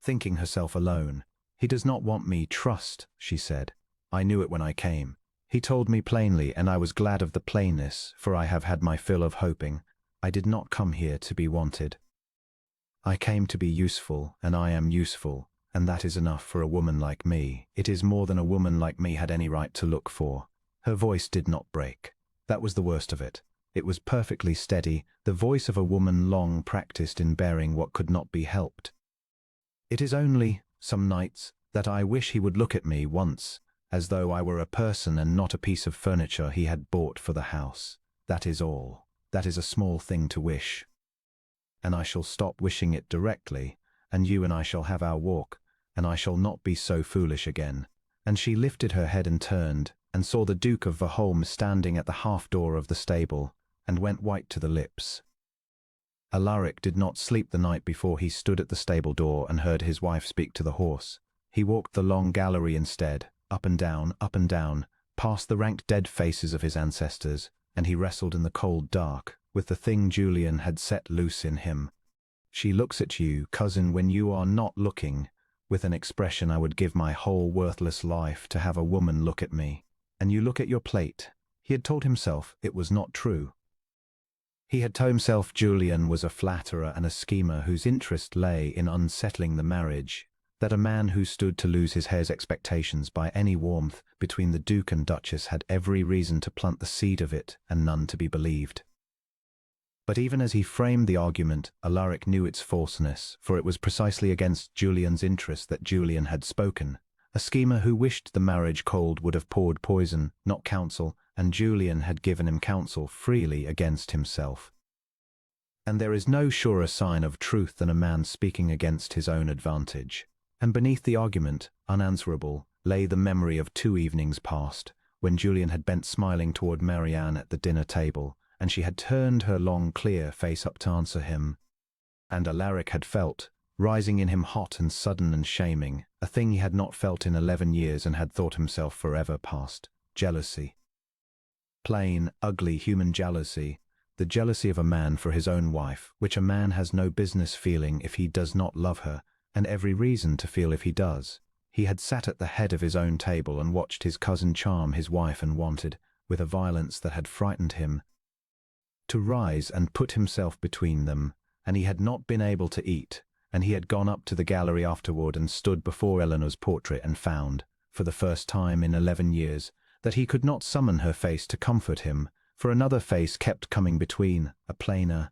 Thinking herself alone, "He does not want me, trust," she said. "I knew it when I came. He told me plainly, and I was glad of the plainness, for I have had my fill of hoping. I did not come here to be wanted. I came to be useful, and I am useful, and that is enough for a woman like me. It is more than a woman like me had any right to look for." Her voice did not break. That was the worst of it. It was perfectly steady, the voice of a woman long practiced in bearing what could not be helped. "It is only, some nights, that I wish he would look at me once, as though I were a person and not a piece of furniture he had bought for the house. That is all. That is a small thing to wish. And I shall stop wishing it directly, and you and I shall have our walk, and I shall not be so foolish again." And she lifted her head and turned, and saw the Duke of Verholme standing at the half-door of the stable, and went white to the lips. Alaric did not sleep the night before he stood at the stable door and heard his wife speak to the horse. He walked the long gallery instead, up and down, past the ranked dead faces of his ancestors, and he wrestled in the cold dark with the thing Julian had set loose in him. She looks at you, cousin, when you are not looking, with an expression I would give my whole worthless life to have a woman look at me. And you look at your plate. He had told himself it was not true. He had told himself Julian was a flatterer and a schemer whose interest lay in unsettling the marriage, that a man who stood to lose his heir's expectations by any warmth between the Duke and Duchess had every reason to plant the seed of it and none to be believed. But even as he framed the argument, Alaric knew its falseness, for it was precisely against Julian's interest that Julian had spoken. A schemer who wished the marriage cold would have poured poison, not counsel, and Julian had given him counsel freely against himself. And there is no surer sign of truth than a man speaking against his own advantage. And beneath the argument, unanswerable, lay the memory of 2 evenings past, when Julian had bent smiling toward Marianne at the dinner table, and she had turned her long, clear face up to answer him. And Alaric had felt, rising in him hot and sudden and shaming, a thing he had not felt in 11 years and had thought himself forever past: jealousy. Plain, ugly human jealousy, the jealousy of a man for his own wife, which a man has no business feeling if he does not love her, and every reason to feel if he does. He had sat at the head of his own table and watched his cousin charm his wife and wanted, with a violence that had frightened him, to rise and put himself between them, and he had not been able to eat, and he had gone up to the gallery afterward and stood before Eleanor's portrait and found, for the first time in 11 years, that he could not summon her face to comfort him, for another face kept coming between, a plainer,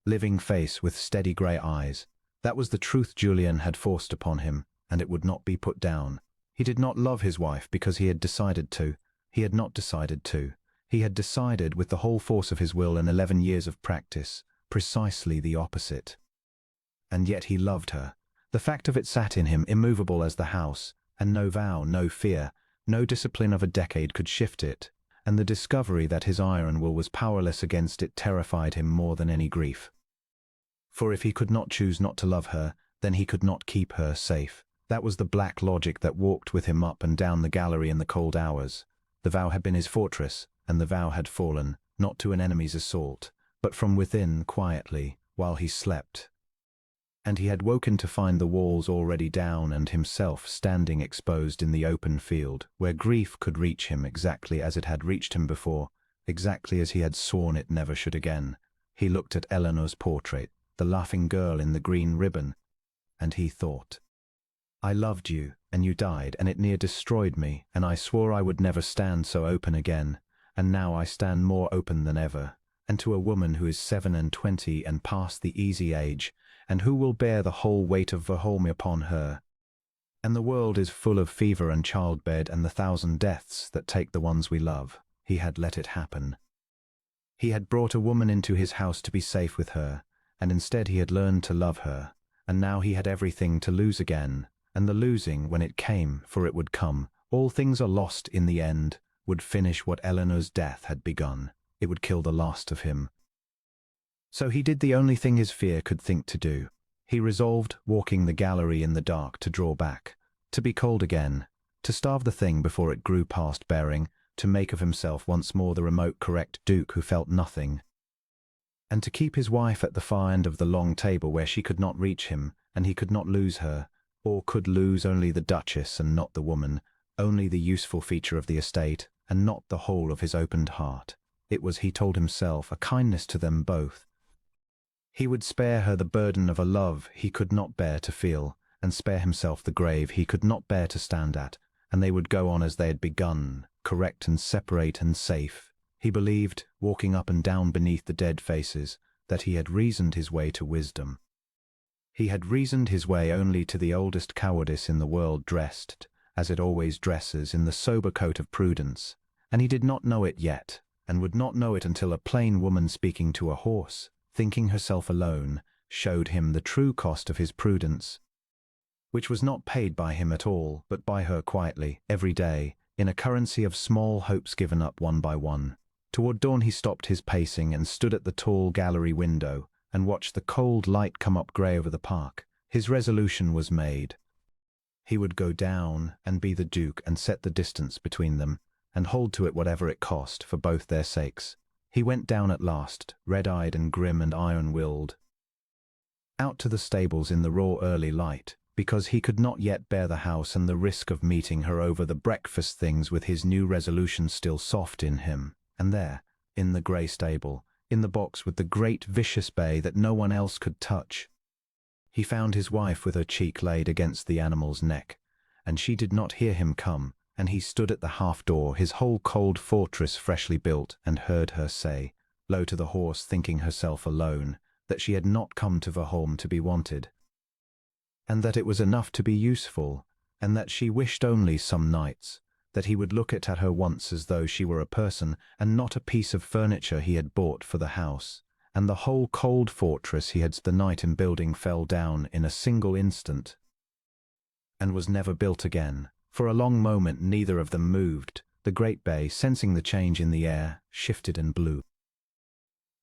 living face with steady grey eyes. That was the truth Julian had forced upon him, and it would not be put down. He did not love his wife because he had decided to. He had not decided to. He had decided with the whole force of his will and 11 years of practice, precisely the opposite. And yet he loved her. The fact of it sat in him, immovable as the house, and no vow, no fear, no discipline of a decade could shift it, and the discovery that his iron will was powerless against it terrified him more than any grief. For if he could not choose not to love her, then he could not keep her safe. That was the black logic that walked with him up and down the gallery in the cold hours. The vow had been his fortress, and the vow had fallen, not to an enemy's assault, but from within quietly, while he slept. And he had woken to find the walls already down and himself standing exposed in the open field, where grief could reach him exactly as it had reached him before, exactly as he had sworn it never should again. He looked at Eleanor's portrait, the laughing girl in the green ribbon, and he thought, I loved you, and you died, and it near destroyed me, and I swore I would never stand so open again, and now I stand more open than ever, and to a woman who is 27 and past the easy age, and who will bear the whole weight of Verholme upon her. And the world is full of fever and childbed and the 1,000 deaths that take the ones we love. He had let it happen. He had brought a woman into his house to be safe with her, and instead he had learned to love her, and now he had everything to lose again, and the losing, when it came, for it would come, all things are lost in the end, would finish what Eleanor's death had begun. It would kill the last of him. So he did the only thing his fear could think to do. He resolved, walking the gallery in the dark, to draw back, to be cold again, to starve the thing before it grew past bearing, to make of himself once more the remote correct Duke who felt nothing, and to keep his wife at the far end of the long table where she could not reach him, and he could not lose her, or could lose only the Duchess and not the woman, only the useful feature of the estate, and not the whole of his opened heart. It was, he told himself, a kindness to them both. He would spare her the burden of a love he could not bear to feel, and spare himself the grave he could not bear to stand at, and they would go on as they had begun, correct and separate and safe. He believed, walking up and down beneath the dead faces, that he had reasoned his way to wisdom. He had reasoned his way only to the oldest cowardice in the world, dressed, as it always dresses, in the sober coat of prudence, and he did not know it yet, and would not know it until a plain woman speaking to a horse, thinking herself alone, showed him the true cost of his prudence, which was not paid by him at all, but by her quietly, every day, in a currency of small hopes given up one by one. Toward dawn he stopped his pacing and stood at the tall gallery window, and watched the cold light come up grey over the park. His resolution was made. He would go down and be the Duke and set the distance between them, and hold to it whatever it cost, for both their sakes. He went down at last, red-eyed and grim and iron-willed, out to the stables in the raw early light, because he could not yet bear the house and the risk of meeting her over the breakfast things with his new resolution still soft in him. And there, in the grey stable, in the box with the great vicious bay that no one else could touch, he found his wife with her cheek laid against the animal's neck, and she did not hear him come, and he stood at the half-door, his whole cold fortress freshly built, and heard her say, low to the horse, thinking herself alone, that she had not come to Verholme to be wanted, and that it was enough to be useful, and that she wished only some nights, that he would look at her once as though she were a person, and not a piece of furniture he had bought for the house, and the whole cold fortress he had the night in building fell down in a single instant, and was never built again. For a long moment neither of them moved. The great bay, sensing the change in the air, shifted and blew.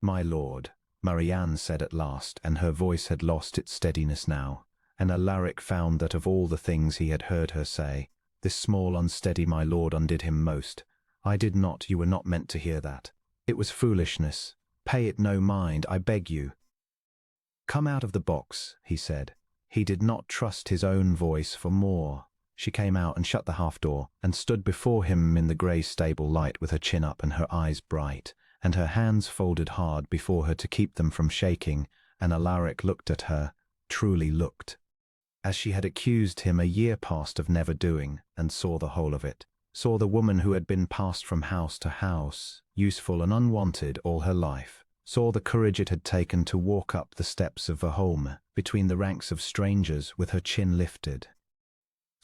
"My lord," Marianne said at last, and her voice had lost its steadiness now, and Alaric found that of all the things he had heard her say, this small unsteady "my lord" undid him most. "I did not, you were not meant to hear that. It was foolishness. Pay it no mind, I beg you." "Come out of the box," he said. He did not trust his own voice for more. She came out and shut the half-door, and stood before him in the grey stable light with her chin up and her eyes bright, and her hands folded hard before her to keep them from shaking, and Alaric looked at her, truly looked, as she had accused him a year past of never doing, and saw the whole of it, saw the woman who had been passed from house to house, useful and unwanted all her life, saw the courage it had taken to walk up the steps of Verholme, between the ranks of strangers with her chin lifted,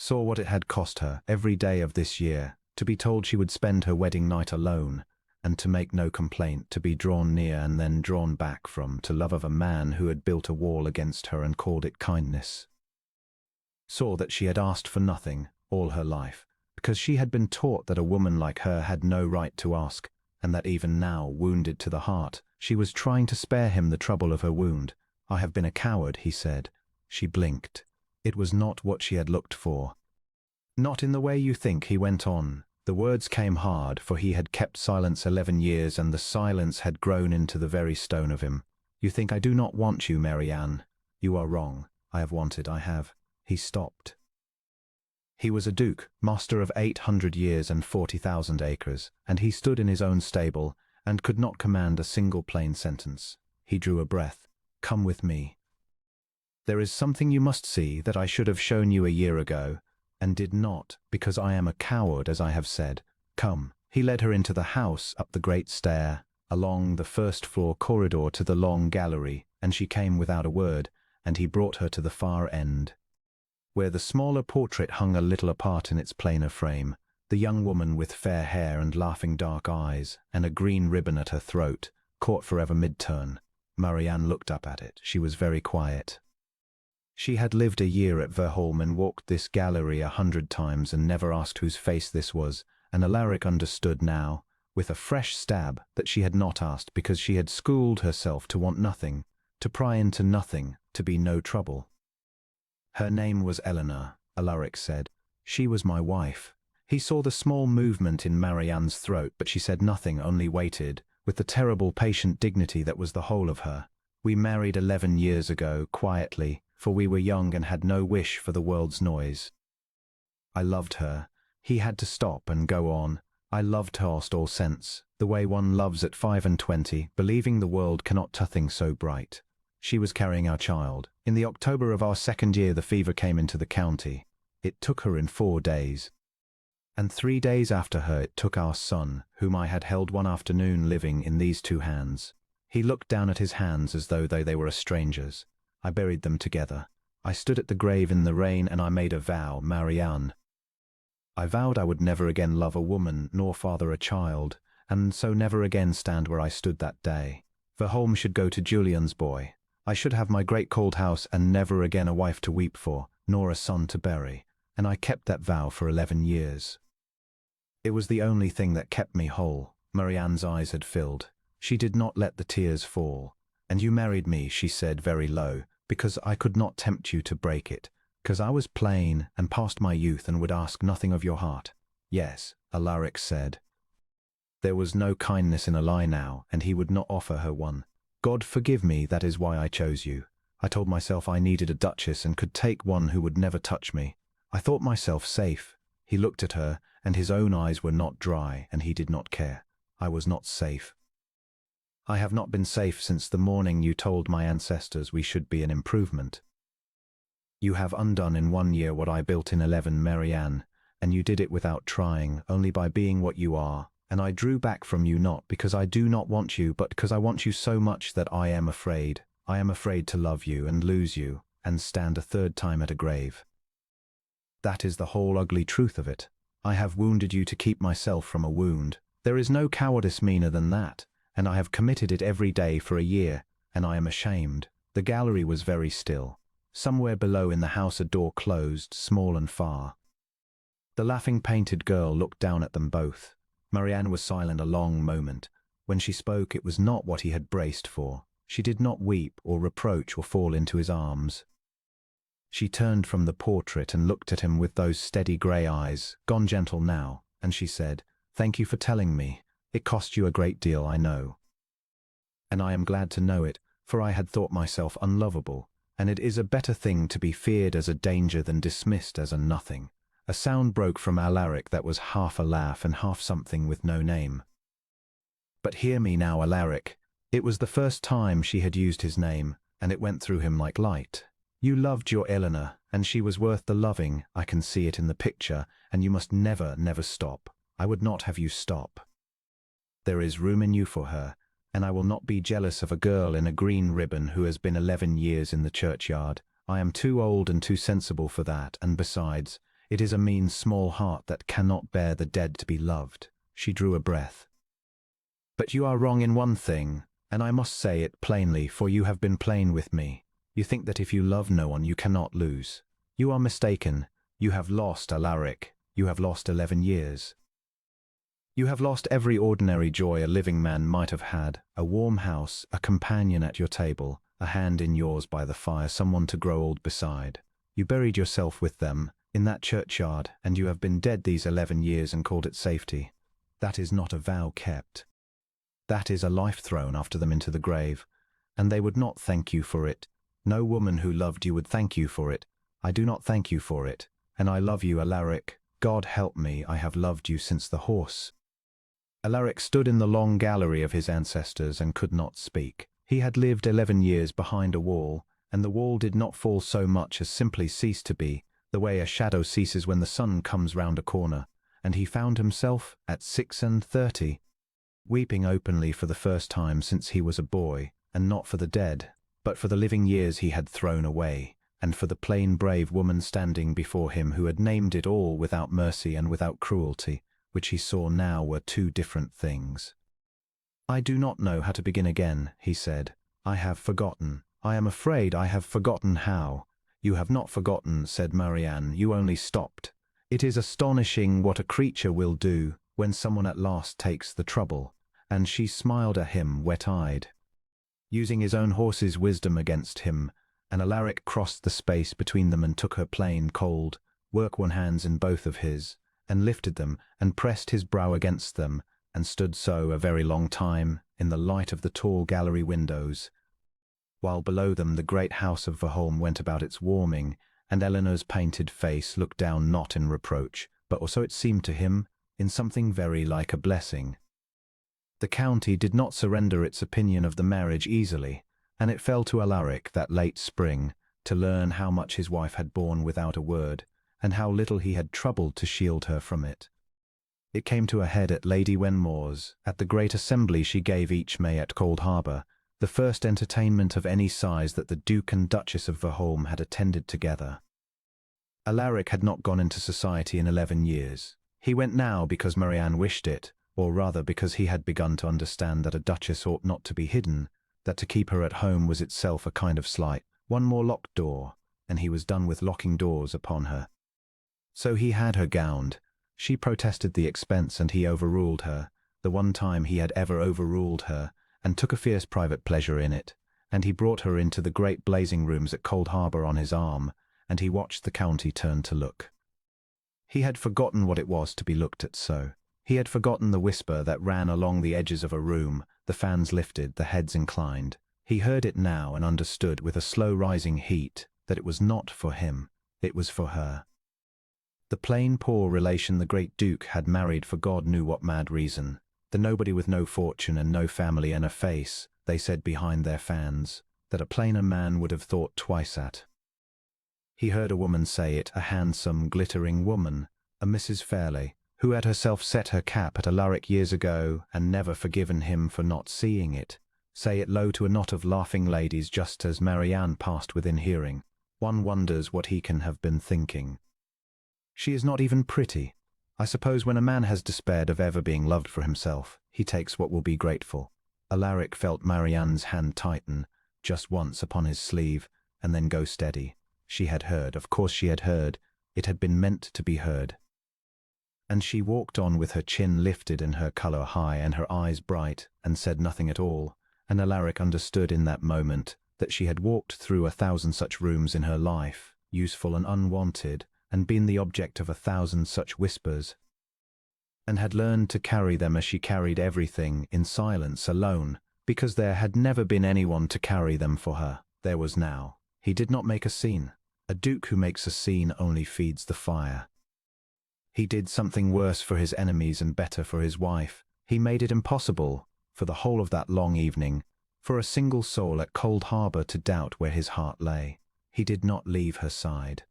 saw what it had cost her, every day of this year, to be told she would spend her wedding night alone, and to make no complaint, to be drawn near and then drawn back from, to love of a man who had built a wall against her and called it kindness. Saw that she had asked for nothing all her life, because she had been taught that a woman like her had no right to ask, and that even now, wounded to the heart, she was trying to spare him the trouble of her wound. "I have been a coward," he said. She blinked. It was not what she had looked for. "Not in the way you think," he went on. The words came hard, for he had kept silence 11 years, and the silence had grown into the very stone of him. "You think I do not want you, Marianne. You are wrong. I have wanted, I have." He stopped. He was a duke, master of 800 years and 40,000 acres, and he stood in his own stable, and could not command a single plain sentence. He drew a breath. "Come with me. There is something you must see that I should have shown you a year ago, and did not, because I am a coward, as I have said. Come." He led her into the house, up the great stair, along the first-floor corridor to the long gallery, and she came without a word, and he brought her to the far end, where the smaller portrait hung a little apart in its plainer frame, the young woman with fair hair and laughing dark eyes, and a green ribbon at her throat, caught forever mid-turn. Marianne looked up at it. She was very quiet. She had lived a year at Verholme and walked this gallery 100 times and never asked whose face this was, and Alaric understood now, with a fresh stab, that she had not asked because she had schooled herself to want nothing, to pry into nothing, to be no trouble. "Her name was Eleanor," Alaric said. "She was my wife." He saw the small movement in Marianne's throat, but she said nothing, only waited, with the terrible patient dignity that was the whole of her. "We married 11 years ago, quietly, for we were young and had no wish for the world's noise. I loved her." He had to stop and go on. "I loved her past all sense, the way one loves at 25, believing the world cannot nothing so bright. She was carrying our child. In the October of our second year the fever came into the county. It took her in 4 days. And 3 days after her it took our son, whom I had held one afternoon living in these 2 hands." He looked down at his hands as though they were a stranger's. "I buried them together. I stood at the grave in the rain, and I made a vow, Marianne. I vowed I would never again love a woman, nor father a child, and so never again stand where I stood that day. Verholme should go to Julian's boy. I should have my great cold house, and never again a wife to weep for, nor a son to bury. And I kept that vow for 11 years. It was the only thing that kept me whole." Marianne's eyes had filled. She did not let the tears fall. And you married me, she said very low, because I could not tempt you to break it, because I was plain and past my youth and would ask nothing of your heart. Yes, Alaric said. There was no kindness in a lie now, and he would not offer her one. God forgive me, that is why I chose you. I told myself I needed a duchess and could take one who would never touch me. I thought myself safe. He looked at her, and his own eyes were not dry, and he did not care. I was not safe. I have not been safe since the morning you told my ancestors we should be an improvement. You have undone in 1 year what I built in 11, Marianne, and you did it without trying, only by being what you are, and I drew back from you not because I do not want you, but because I want you so much that I am afraid. I am afraid to love you and lose you, and stand a third time at a grave. That is the whole ugly truth of it. I have wounded you to keep myself from a wound. There is no cowardice meaner than that, and I have committed it every day for a year, and I am ashamed. The gallery was very still. Somewhere below in the house a door closed, small and far. The laughing painted girl looked down at them both. Marianne was silent a long moment. When she spoke, it was not what he had braced for. She did not weep or reproach or fall into his arms. She turned from the portrait and looked at him with those steady grey eyes, gone gentle now, and she said, "Thank you for telling me. It cost you a great deal, I know. And I am glad to know it, for I had thought myself unlovable, and it is a better thing to be feared as a danger than dismissed as a nothing." A sound broke from Alaric that was half a laugh and half something with no name. "But hear me now, Alaric." It was the first time she had used his name, and it went through him like light. "You loved your Eleanor, and she was worth the loving. I can see it in the picture, and you must never, never stop. I would not have you stop. There is room in you for her, and I will not be jealous of a girl in a green ribbon who has been 11 years in the churchyard. I am too old and too sensible for that, and besides, it is a mean small heart that cannot bear the dead to be loved." She drew a breath. "But you are wrong in one thing, and I must say it plainly, for you have been plain with me. You think that if you love no one you cannot lose. You are mistaken. You have lost, Alaric. You have lost 11 years. You have lost every ordinary joy a living man might have had, a warm house, a companion at your table, a hand in yours by the fire, someone to grow old beside. You buried yourself with them in that churchyard, and you have been dead these 11 years and called it safety. That is not a vow kept. That is a life thrown after them into the grave, and they would not thank you for it. No woman who loved you would thank you for it. I do not thank you for it, and I love you, Alaric. God help me, I have loved you since the horse." Alaric stood in the long gallery of his ancestors and could not speak. He had lived 11 years behind a wall, and the wall did not fall so much as simply cease to be, the way a shadow ceases when the sun comes round a corner, and he found himself, at 36, weeping openly for the first time since he was a boy, and not for the dead, but for the living years he had thrown away, and for the plain brave woman standing before him who had named it all without mercy and without cruelty, which he saw now were two different things. "I do not know how to begin again," he said. "I have forgotten. I am afraid I have forgotten how." "You have not forgotten," said Marianne, "you only stopped. It is astonishing what a creature will do when someone at last takes the trouble." And she smiled at him, wet-eyed, using his own horse's wisdom against him, and Alaric crossed the space between them and took her plain, cold, work-worn hands in both of his, and lifted them, and pressed his brow against them, and stood so a very long time, in the light of the tall gallery windows, while below them the great house of Verholme went about its warming, and Eleanor's painted face looked down not in reproach, but also it seemed to him, in something very like a blessing. The county did not surrender its opinion of the marriage easily, and it fell to Alaric that late spring to learn how much his wife had borne without a word, and how little he had troubled to shield her from it. It came to a head at Lady Wenmore's, at the great assembly she gave each May at Cold Harbour, the first entertainment of any size that the Duke and Duchess of Verholme had attended together. Alaric had not gone into society in 11 years. He went now because Marianne wished it, or rather because he had begun to understand that a duchess ought not to be hidden, that to keep her at home was itself a kind of slight. One more locked door, and he was done with locking doors upon her. So he had her gowned. She protested the expense, and he overruled her, the one time he had ever overruled her, and took a fierce private pleasure in it, and he brought her into the great blazing rooms at Cold Harbor on his arm, and he watched the county turn to look. He had forgotten what it was to be looked at so. He had forgotten the whisper that ran along the edges of a room, the fans lifted, the heads inclined. He heard it now and understood with a slow rising heat that it was not for him, it was for her. The plain poor relation the great Duke had married for God knew what mad reason. The nobody with no fortune and no family and a face, they said behind their fans, that a plainer man would have thought twice at. He heard a woman say it, a handsome, glittering woman, a Mrs. Fairley, who had herself set her cap at Alaric years ago and never forgiven him for not seeing it, say it low to a knot of laughing ladies just as Marianne passed within hearing. One wonders what he can have been thinking. She is not even pretty. I suppose when a man has despaired of ever being loved for himself, he takes what will be grateful. Alaric felt Marianne's hand tighten, just once upon his sleeve, and then go steady. She had heard, of course she had heard. It had been meant to be heard. And she walked on with her chin lifted and her colour high and her eyes bright, and said nothing at all, and Alaric understood in that moment that she had walked through 1,000 such rooms in her life, useful and unwanted, and been the object of 1,000 such whispers, and had learned to carry them as she carried everything, in silence, alone, because there had never been anyone to carry them for her. There was now. He did not make a scene. A duke who makes a scene only feeds the fire. He did something worse for his enemies and better for his wife. He made it impossible, for the whole of that long evening, for a single soul at Cold Harbor to doubt where his heart lay. He did not leave her side.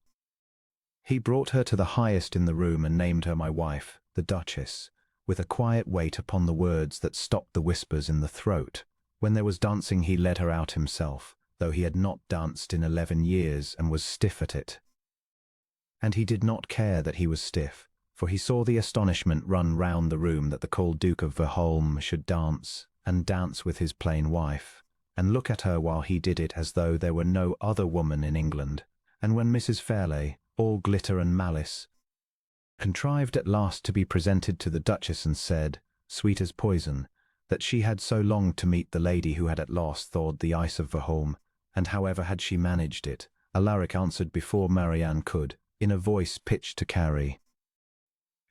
He brought her to the highest in the room and named her my wife, the Duchess, with a quiet weight upon the words that stopped the whispers in the throat. When there was dancing he led her out himself, though he had not danced in 11 years and was stiff at it. And he did not care that he was stiff, for he saw the astonishment run round the room that the cold Duke of Verholme should dance, and dance with his plain wife, and look at her while he did it as though there were no other woman in England. And when Mrs. Fairley, all glitter and malice, contrived at last to be presented to the Duchess and said, sweet as poison, that she had so longed to meet the lady who had at last thawed the ice of Verholme, and however had she managed it, Alaric answered before Marianne could, in a voice pitched to carry.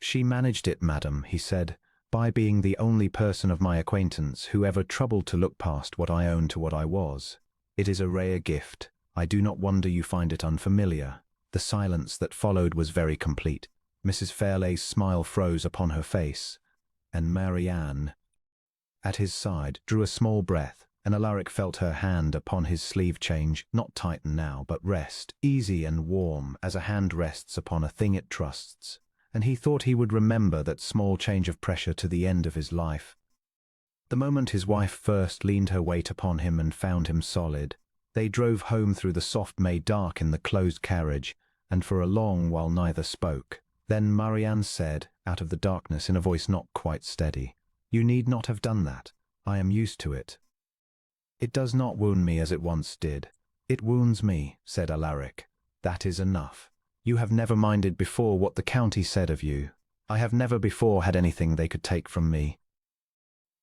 She managed it, madam, he said, by being the only person of my acquaintance who ever troubled to look past what I own to what I was. It is a rare gift. I do not wonder you find it unfamiliar. The silence that followed was very complete. Mrs. Fairley's smile froze upon her face, and Marianne, at his side, drew a small breath, and Alaric felt her hand upon his sleeve change, not tighten now, but rest, easy and warm, as a hand rests upon a thing it trusts, and he thought he would remember that small change of pressure to the end of his life. The moment his wife first leaned her weight upon him and found him solid, they drove home through the soft May dark in the closed carriage, and for a long while neither spoke. Then Marianne said, out of the darkness in a voice not quite steady, "You need not have done that. I am used to it. It does not wound me as it once did." "It wounds me," said Alaric. "That is enough. You have never minded before what the county said of you. I have never before had anything they could take from me.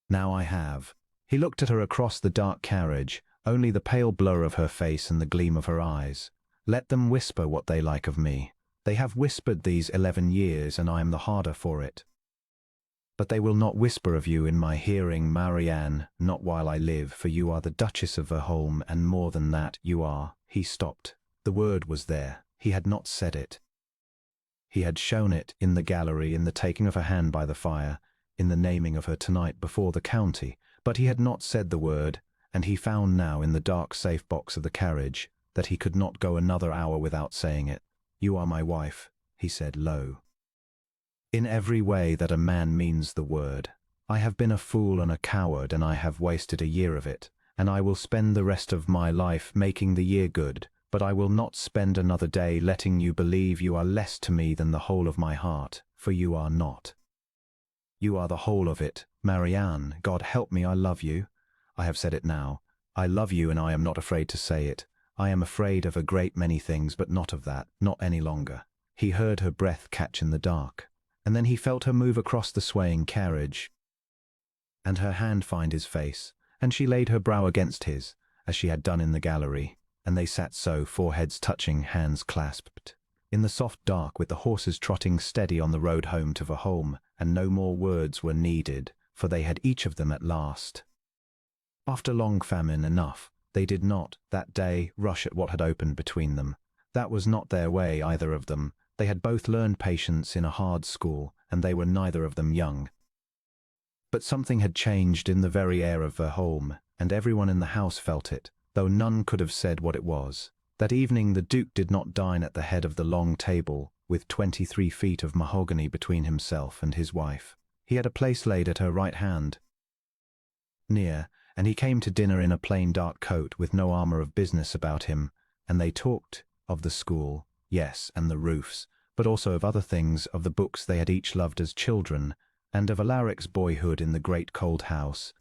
Now I have." He looked at her across the dark carriage, only the pale blur of her face and the gleam of her eyes. "Let them whisper what they like of me. They have whispered these 11 years, and I am the harder for it. But they will not whisper of you in my hearing, Marianne, not while I live, for you are the Duchess of Verholme, and more than that, you are—" He stopped. The word was there. He had not said it. He had shown it in the gallery, in the taking of her hand by the fire, in the naming of her tonight before the county, but he had not said the word, and he found now in the dark safe box of the carriage that he could not go another hour without saying it. "You are my wife," he said low. "In every way that a man means the word. I have been a fool and a coward, and I have wasted a year of it, and I will spend the rest of my life making the year good, but I will not spend another day letting you believe you are less to me than the whole of my heart, for you are not. You are the whole of it, Marianne. God help me, I love you. I have said it now. I love you, and I am not afraid to say it. I am afraid of a great many things, but not of that, not any longer." He heard her breath catch in the dark, and then he felt her move across the swaying carriage, and her hand find his face, and she laid her brow against his, as she had done in the gallery, and they sat so, foreheads touching, hands clasped, in the soft dark, with the horses trotting steady on the road home to Verholme, and no more words were needed, for they had each of them at last. After long famine enough, they did not, that day, rush at what had opened between them. That was not their way, either of them. They had both learned patience in a hard school, and they were neither of them young. But something had changed in the very air of Verholme, and everyone in the house felt it, though none could have said what it was. That evening the Duke did not dine at the head of the long table, with 23 feet of mahogany between himself and his wife. He had a place laid at her right hand, near, and he came to dinner in a plain dark coat with no armour of business about him, and they talked of the school, yes, and the roofs, but also of other things, of the books they had each loved as children, and of Alaric's boyhood in the great cold house,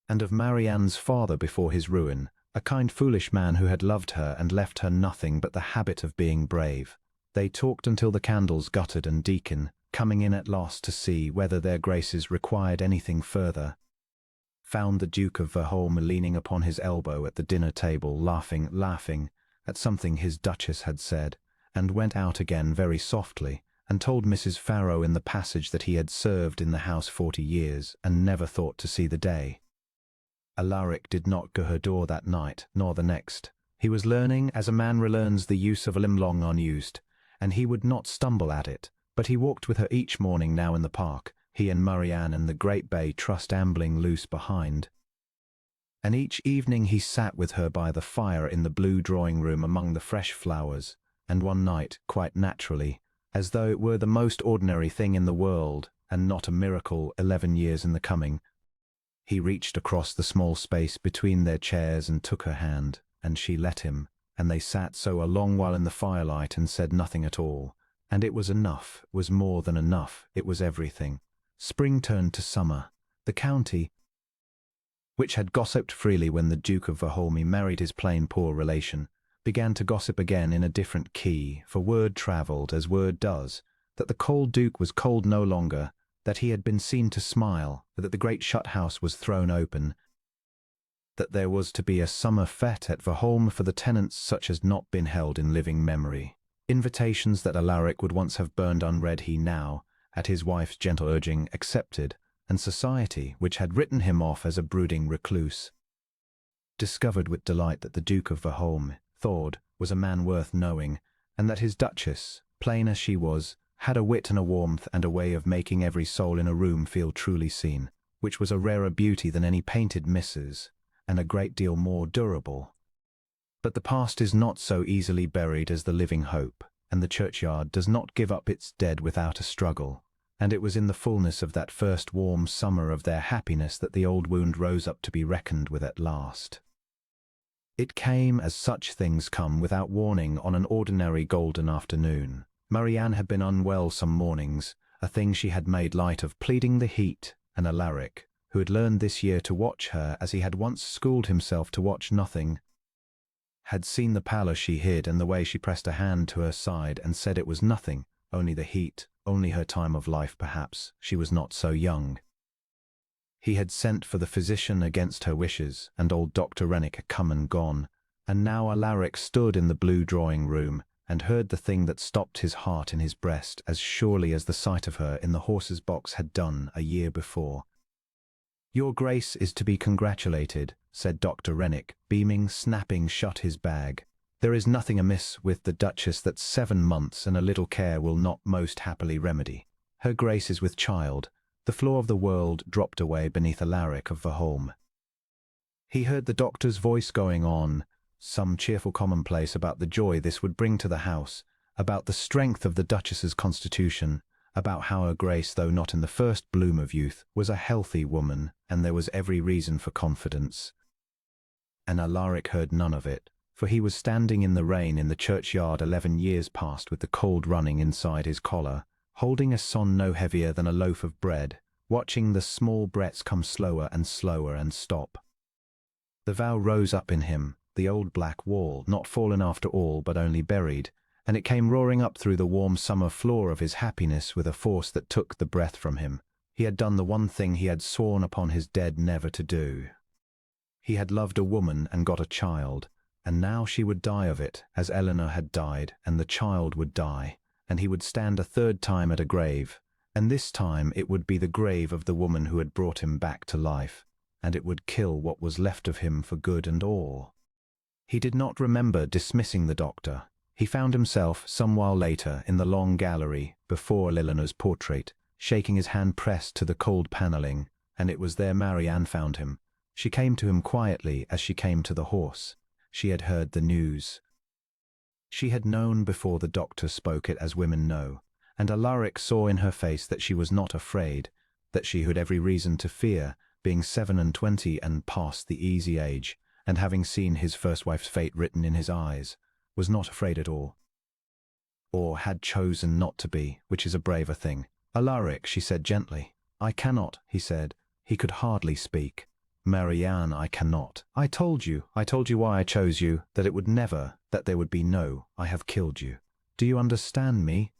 and of Marianne's father before his ruin, a kind foolish man who had loved her and left her nothing but the habit of being brave. They talked until the candles guttered, and Deacon, coming in at last to see whether their graces required anything further, found the Duke of Verholme leaning upon his elbow at the dinner table, laughing at something his Duchess had said, and went out again very softly, and told Mrs. Farrow in the passage that he had served in the house 40 years, and never thought to see the day. Alaric did not go her door that night, nor the next. He was learning, as a man relearns the use of a limb long unused, and he would not stumble at it, but he walked with her each morning now in the park, he and Marianne and the great bay trust ambling loose behind. And each evening he sat with her by the fire in the blue drawing-room among the fresh flowers, and one night, quite naturally, as though it were the most ordinary thing in the world, and not a miracle 11 years in the coming, he reached across the small space between their chairs and took her hand, and she let him, and they sat so a long while in the firelight and said nothing at all. And it was enough, was more than enough, it was everything. Spring turned to summer. The county, which had gossiped freely when the Duke of Verholme married his plain poor relation, began to gossip again in a different key, for word travelled, as word does, that the cold Duke was cold no longer, that he had been seen to smile, that the great shut house was thrown open, that there was to be a summer fete at Verholme for the tenants such as not been held in living memory. Invitations that Alaric would once have burned unread he now, at his wife's gentle urging, accepted, and society, which had written him off as a brooding recluse, discovered with delight that the Duke of Verholme, thought, was a man worth knowing, and that his Duchess, plain as she was, had a wit and a warmth and a way of making every soul in a room feel truly seen, which was a rarer beauty than any painted misses, and a great deal more durable. But the past is not so easily buried as the living hope, and the churchyard does not give up its dead without a struggle, and it was in the fullness of that first warm summer of their happiness that the old wound rose up to be reckoned with at last. It came as such things come without warning on an ordinary golden afternoon. Marianne had been unwell some mornings, a thing she had made light of, pleading the heat, and Alaric, who had learned this year to watch her as he had once schooled himself to watch nothing, had seen the pallor she hid and the way she pressed a hand to her side and said it was nothing, only the heat, only her time of life perhaps, she was not so young. He had sent for the physician against her wishes, and old Dr. Rennick had come and gone, and now Alaric stood in the blue drawing-room, and heard the thing that stopped his heart in his breast as surely as the sight of her in the horse's box had done a year before. "Your Grace is to be congratulated," said Dr. Rennick, beaming, snapping shut his bag. "There is nothing amiss with the Duchess that 7 months and a little care will not most happily remedy. Her Grace is with child." The floor of the world dropped away beneath Alaric of Verholme. He heard the doctor's voice going on, some cheerful commonplace about the joy this would bring to the house, about the strength of the Duchess's constitution, about how her Grace, though not in the first bloom of youth, was a healthy woman, and there was every reason for confidence. And Alaric heard none of it, for he was standing in the rain in the churchyard 11 years past with the cold running inside his collar, holding a son no heavier than a loaf of bread, watching the small breaths come slower and stop. The vow rose up in him, the old black wall, not fallen after all, but only buried, and it came roaring up through the warm summer floor of his happiness with a force that took the breath from him. He had done the one thing he had sworn upon his dead never to do. He had loved a woman and got a child, and now she would die of it, as Eleanor had died, and the child would die, and he would stand a third time at a grave, and this time it would be the grave of the woman who had brought him back to life, and it would kill what was left of him for good and all. He did not remember dismissing the doctor. He found himself, some while later, in the long gallery, before Eleanor's portrait, shaking his hand pressed to the cold panelling, and it was there Marianne found him. She came to him quietly as she came to the horse. She had heard the news. She had known before the doctor spoke it, as women know, and Alaric saw in her face that she was not afraid, that she had every reason to fear, being 27 and past the easy age, and having seen his first wife's fate written in his eyes, was not afraid at all. Or had chosen not to be, which is a braver thing. Alaric, she said gently. I cannot, he said. He could hardly speak. Marianne, I cannot. I told you why I chose you, that it would never, that there would be no, I have killed you. Do you understand me?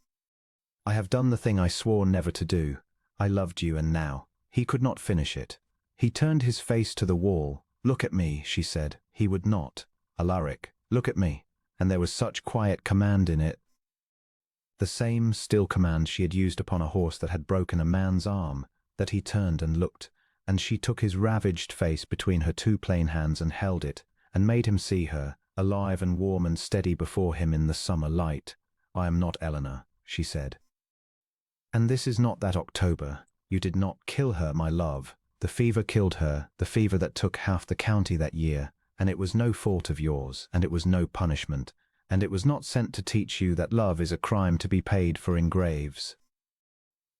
I have done the thing I swore never to do. I loved you, and now. He could not finish it. He turned his face to the wall. Look at me, she said. He would not. Alaric, look at me. And there was such quiet command in it. The same still command she had used upon a horse that had broken a man's arm, that he turned and looked, and she took his ravaged face between her two plain hands and held it, and made him see her, alive and warm and steady before him in the summer light. I am not Eleanor, she said. And this is not that October. You did not kill her, my love. The fever killed her, the fever that took half the county that year, and it was no fault of yours, and it was no punishment, and it was not sent to teach you that love is a crime to be paid for in graves.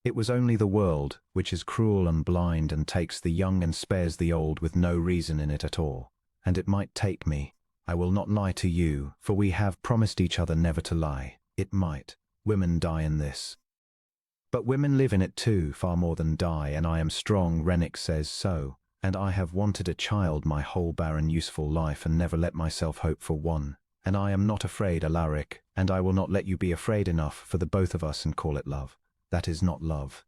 It was only the world, which is cruel and blind and takes the young and spares the old with no reason in it at all. And it might take me. I will not lie to you, for we have promised each other never to lie. It might. Women die in this. But women live in it too, far more than die, and I am strong, Rennick says so, and I have wanted a child my whole barren useful life and never let myself hope for one. And I am not afraid, Alaric, and I will not let you be afraid enough for the both of us and call it love. That is not love.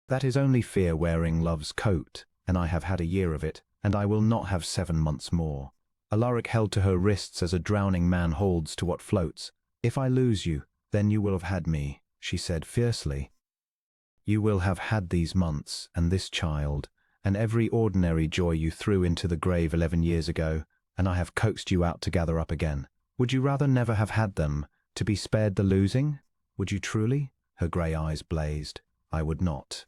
That is only fear wearing love's coat, and I have had a year of it, and I will not have 7 months more. Alaric held to her wrists as a drowning man holds to what floats. If I lose you, then you will have had me, she said fiercely. You will have had these months, and this child, and every ordinary joy you threw into the grave 11 years ago, and I have coaxed you out to gather up again. Would you rather never have had them, to be spared the losing? Would you truly? Her grey eyes blazed. I would not.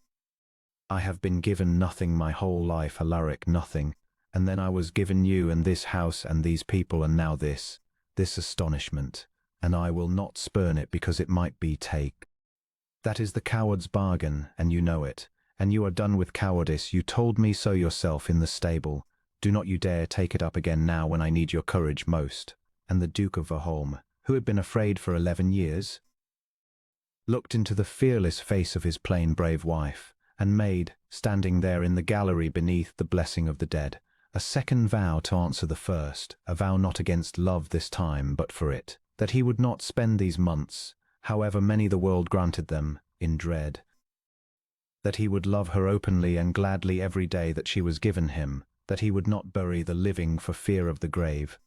I have been given nothing my whole life, Alaric, nothing, and then I was given you and this house and these people, and now this astonishment, and I will not spurn it because it might be take. That is the coward's bargain, and you know it, and you are done with cowardice. You told me so yourself in the stable. Do not you dare take it up again now when I need your courage most. And the Duke of Verholme, who had been afraid for 11 years, looked into the fearless face of his plain brave wife, and made, standing there in the gallery beneath the blessing of the dead, a second vow to answer the first, a vow not against love this time, but for it, that he would not spend these months, however many the world granted them, in dread. That he would love her openly and gladly every day that she was given him, that he would not bury the living for fear of the grave.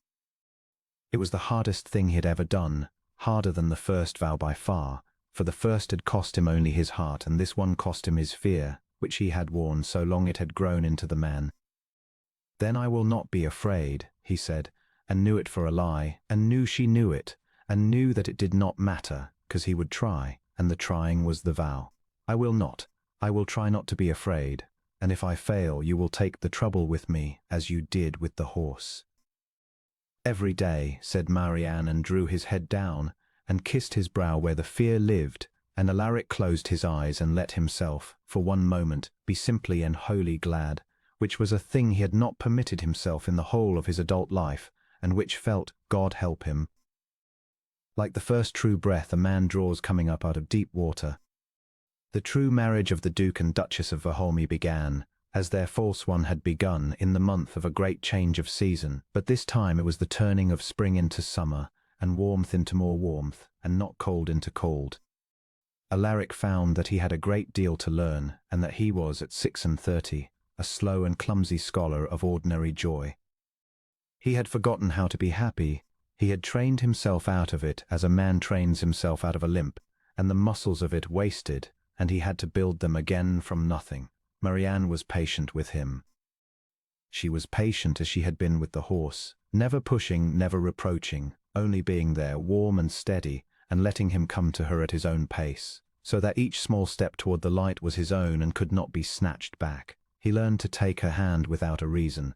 It was the hardest thing he had ever done, harder than the first vow by far, for the first had cost him only his heart, and this one cost him his fear, which he had worn so long it had grown into the man. Then I will not be afraid, he said, and knew it for a lie, and knew she knew it, and knew that it did not matter, 'cause he would try, and the trying was the vow. I will not. I will try not to be afraid, and if I fail you will take the trouble with me, as you did with the horse. Every day, said Marianne, and drew his head down, and kissed his brow where the fear lived, and Alaric closed his eyes and let himself, for one moment, be simply and wholly glad, which was a thing he had not permitted himself in the whole of his adult life, and which felt, God help him, like the first true breath a man draws coming up out of deep water. The true marriage of the Duke and Duchess of Verholme began, as their false one had begun, in the month of a great change of season, but this time it was the turning of spring into summer, and warmth into more warmth, and not cold into cold. Alaric found that he had a great deal to learn, and that he was, at 36, a slow and clumsy scholar of ordinary joy. He had forgotten how to be happy. He had trained himself out of it as a man trains himself out of a limp, and the muscles of it wasted, and he had to build them again from nothing. Marianne was patient with him. She was patient as she had been with the horse, never pushing, never reproaching, only being there, warm and steady, and letting him come to her at his own pace, so that each small step toward the light was his own and could not be snatched back. He learned to take her hand without a reason.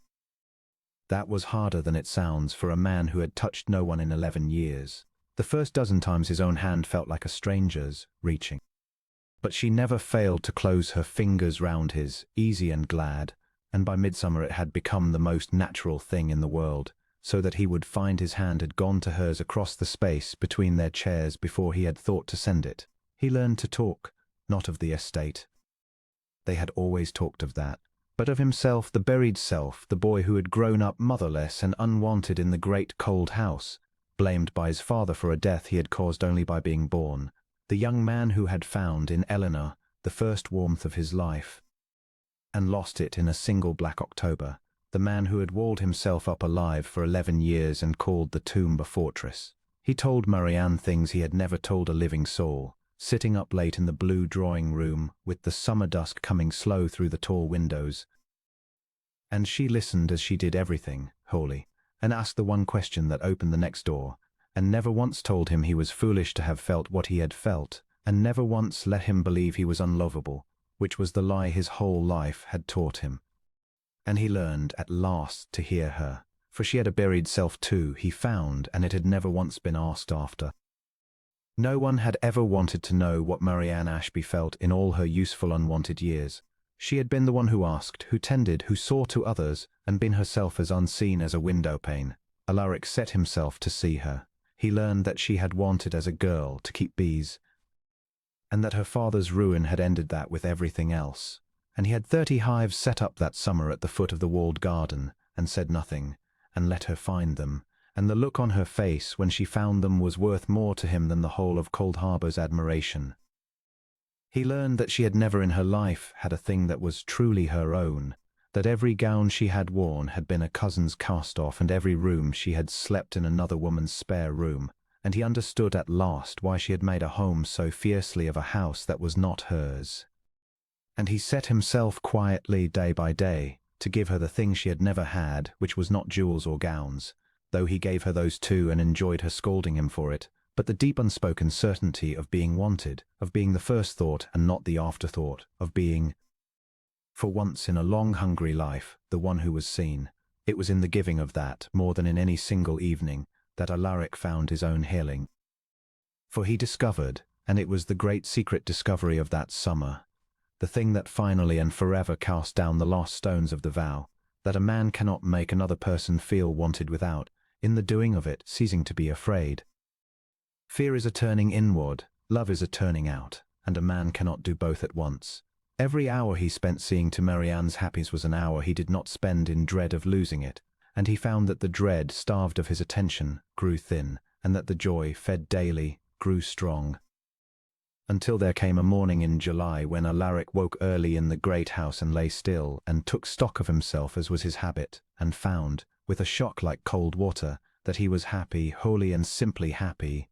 That was harder than it sounds for a man who had touched no one in 11 years. The first dozen times his own hand felt like a stranger's, reaching. But she never failed to close her fingers round his, easy and glad, and by midsummer it had become the most natural thing in the world, so that he would find his hand had gone to hers across the space between their chairs before he had thought to send it. He learned to talk, not of the estate. They had always talked of that, but of himself, the buried self, the boy who had grown up motherless and unwanted in the great cold house, blamed by his father for a death he had caused only by being born, the young man who had found in Eleanor the first warmth of his life, and lost it in a single black October, the man who had walled himself up alive for 11 years and called the tomb a fortress. He told Marianne things he had never told a living soul, sitting up late in the blue drawing room with the summer dusk coming slow through the tall windows. And she listened as she did everything, wholly, and asked the one question that opened the next door, and never once told him he was foolish to have felt what he had felt, and never once let him believe he was unlovable, which was the lie his whole life had taught him. And he learned at last to hear her, for she had a buried self too, he found, and it had never once been asked after. No one had ever wanted to know what Marianne Ashby felt in all her useful unwanted years. She had been the one who asked, who tended, who saw to others, and been herself as unseen as a window pane. Alaric set himself to see her. He learned that she had wanted as a girl to keep bees, and that her father's ruin had ended that with everything else. And he had 30 hives set up that summer at the foot of the walled garden, and said nothing, and let her find them, and the look on her face when she found them was worth more to him than the whole of Cold Harbour's admiration. He learned that she had never in her life had a thing that was truly her own, that every gown she had worn had been a cousin's cast-off, and every room she had slept in another woman's spare room, and he understood at last why she had made a home so fiercely of a house that was not hers. And he set himself quietly day by day to give her the thing she had never had, which was not jewels or gowns, though he gave her those too and enjoyed her scolding him for it, but the deep unspoken certainty of being wanted, of being the first thought and not the afterthought, of being, for once in a long hungry life, the one who was seen. It was in the giving of that, more than in any single evening, that Alaric found his own healing. For he discovered, and it was the great secret discovery of that summer, the thing that finally and forever cast down the last stones of the vow, that a man cannot make another person feel wanted without, in the doing of it, ceasing to be afraid. Fear is a turning inward, love is a turning out, and a man cannot do both at once. Every hour he spent seeing to Marianne's happiness was an hour he did not spend in dread of losing it, and he found that the dread, starved of his attention, grew thin, and that the joy, fed daily, grew strong. Until there came a morning in July when Alaric woke early in the great house and lay still, and took stock of himself as was his habit, and found, with a shock like cold water, that he was happy, wholly and simply happy,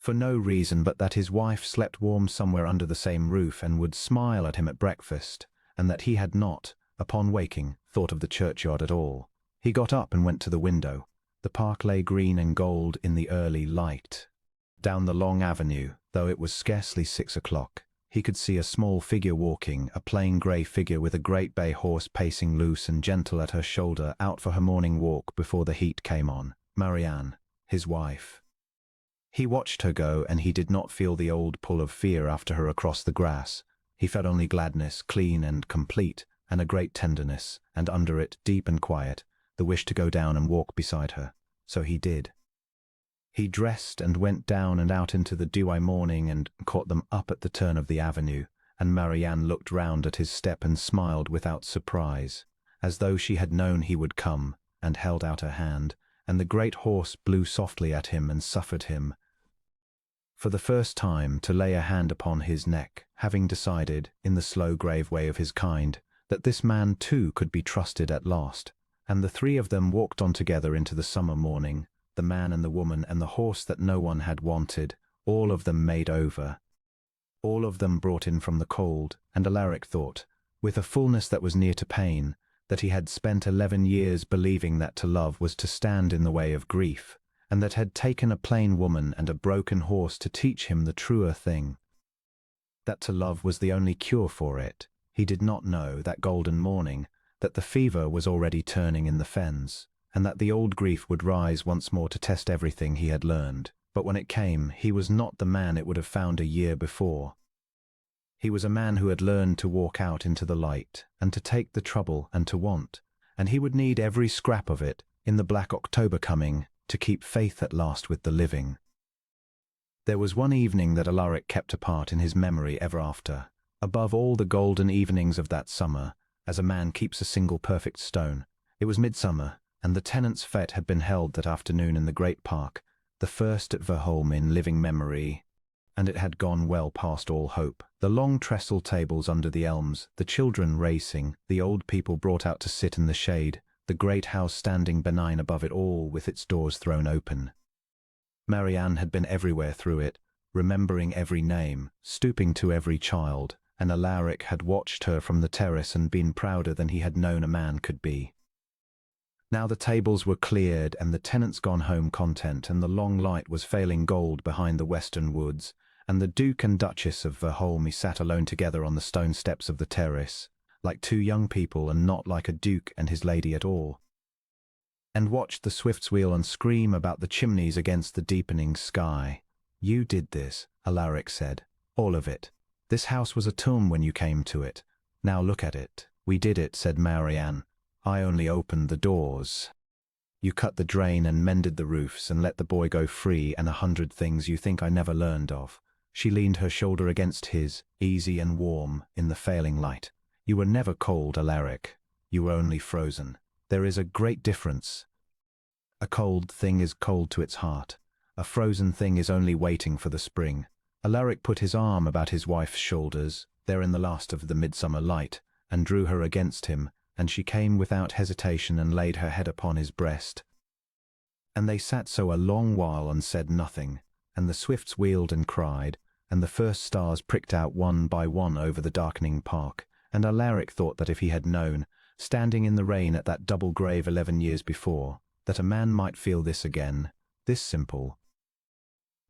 for no reason but that his wife slept warm somewhere under the same roof and would smile at him at breakfast, and that he had not, upon waking, thought of the churchyard at all. He got up and went to the window. The park lay green and gold in the early light. Down the long avenue, though it was scarcely 6 o'clock, he could see a small figure walking, a plain grey figure with a great bay horse pacing loose and gentle at her shoulder, out for her morning walk before the heat came on. Marianne, his wife. He watched her go, and he did not feel the old pull of fear after her across the grass. He felt only gladness, clean and complete, and a great tenderness, and under it, deep and quiet, the wish to go down and walk beside her. So he did. He dressed and went down and out into the dewy morning and caught them up at the turn of the avenue, and Marianne looked round at his step and smiled without surprise, as though she had known he would come, and held out her hand, and the great horse blew softly at him and suffered him, for the first time, to lay a hand upon his neck, having decided, in the slow grave way of his kind, that this man too could be trusted at last, And the three of them walked on together into the summer morning, the man and the woman and the horse that no one had wanted, all of them made over. All of them brought in from the cold, and Alaric thought, with a fullness that was near to pain, that he had spent 11 years believing that to love was to stand in the way of grief, and that had taken a plain woman and a broken horse to teach him the truer thing. That to love was the only cure for it. He did not know, that golden morning, that the fever was already turning in the fens, and that the old grief would rise once more to test everything he had learned. But when it came, he was not the man it would have found a year before. He was a man who had learned to walk out into the light, and to take the trouble and to want, and he would need every scrap of it, in the black October coming, to keep faith at last with the living. There was one evening that Alaric kept apart in his memory ever after, above all the golden evenings of that summer, as a man keeps a single perfect stone. It was midsummer, and the tenants' fete had been held that afternoon in the great park, the first at Verholme in living memory, and it had gone well past all hope. The long trestle tables under the elms, the children racing, the old people brought out to sit in the shade, the great house standing benign above it all with its doors thrown open. Marianne had been everywhere through it, remembering every name, stooping to every child, and Alaric had watched her from the terrace and been prouder than he had known a man could be. Now the tables were cleared and the tenants gone home content, and the long light was failing gold behind the western woods, and the Duke and Duchess of Verholme sat alone together on the stone steps of the terrace, like two young people and not like a duke and his lady at all, and watched the swifts wheel and scream about the chimneys against the deepening sky. "You did this," Alaric said, "all of it. This house was a tomb when you came to it. Now look at it." "We did it," said Marianne. "I only opened the doors. You cut the drain and mended the roofs and let the boy go free, and 100 things you think I never learned of." She leaned her shoulder against his, easy and warm, in the failing light. "You were never cold, Alaric. You were only frozen. There is a great difference. A cold thing is cold to its heart. A frozen thing is only waiting for the spring." Alaric put his arm about his wife's shoulders, there in the last of the midsummer light, and drew her against him, and she came without hesitation and laid her head upon his breast. And they sat so a long while and said nothing, and the swifts wheeled and cried, and the first stars pricked out one by one over the darkening park, and Alaric thought that if he had known, standing in the rain at that double grave 11 years before, that a man might feel this again, this simple,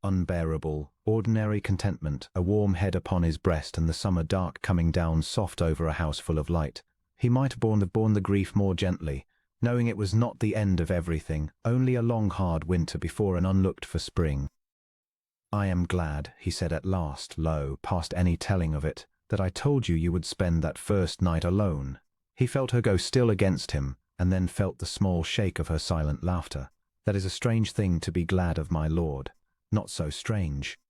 unbearable, ordinary contentment, a warm head upon his breast and the summer dark coming down soft over a house full of light, he might have borne the grief more gently, knowing it was not the end of everything, only a long hard winter before an unlooked-for spring. "I am glad," he said at last, low, past any telling of it, "that I told you you would spend that first night alone." He felt her go still against him, and then felt the small shake of her silent laughter. "That is a strange thing to be glad of, my lord. Not so strange.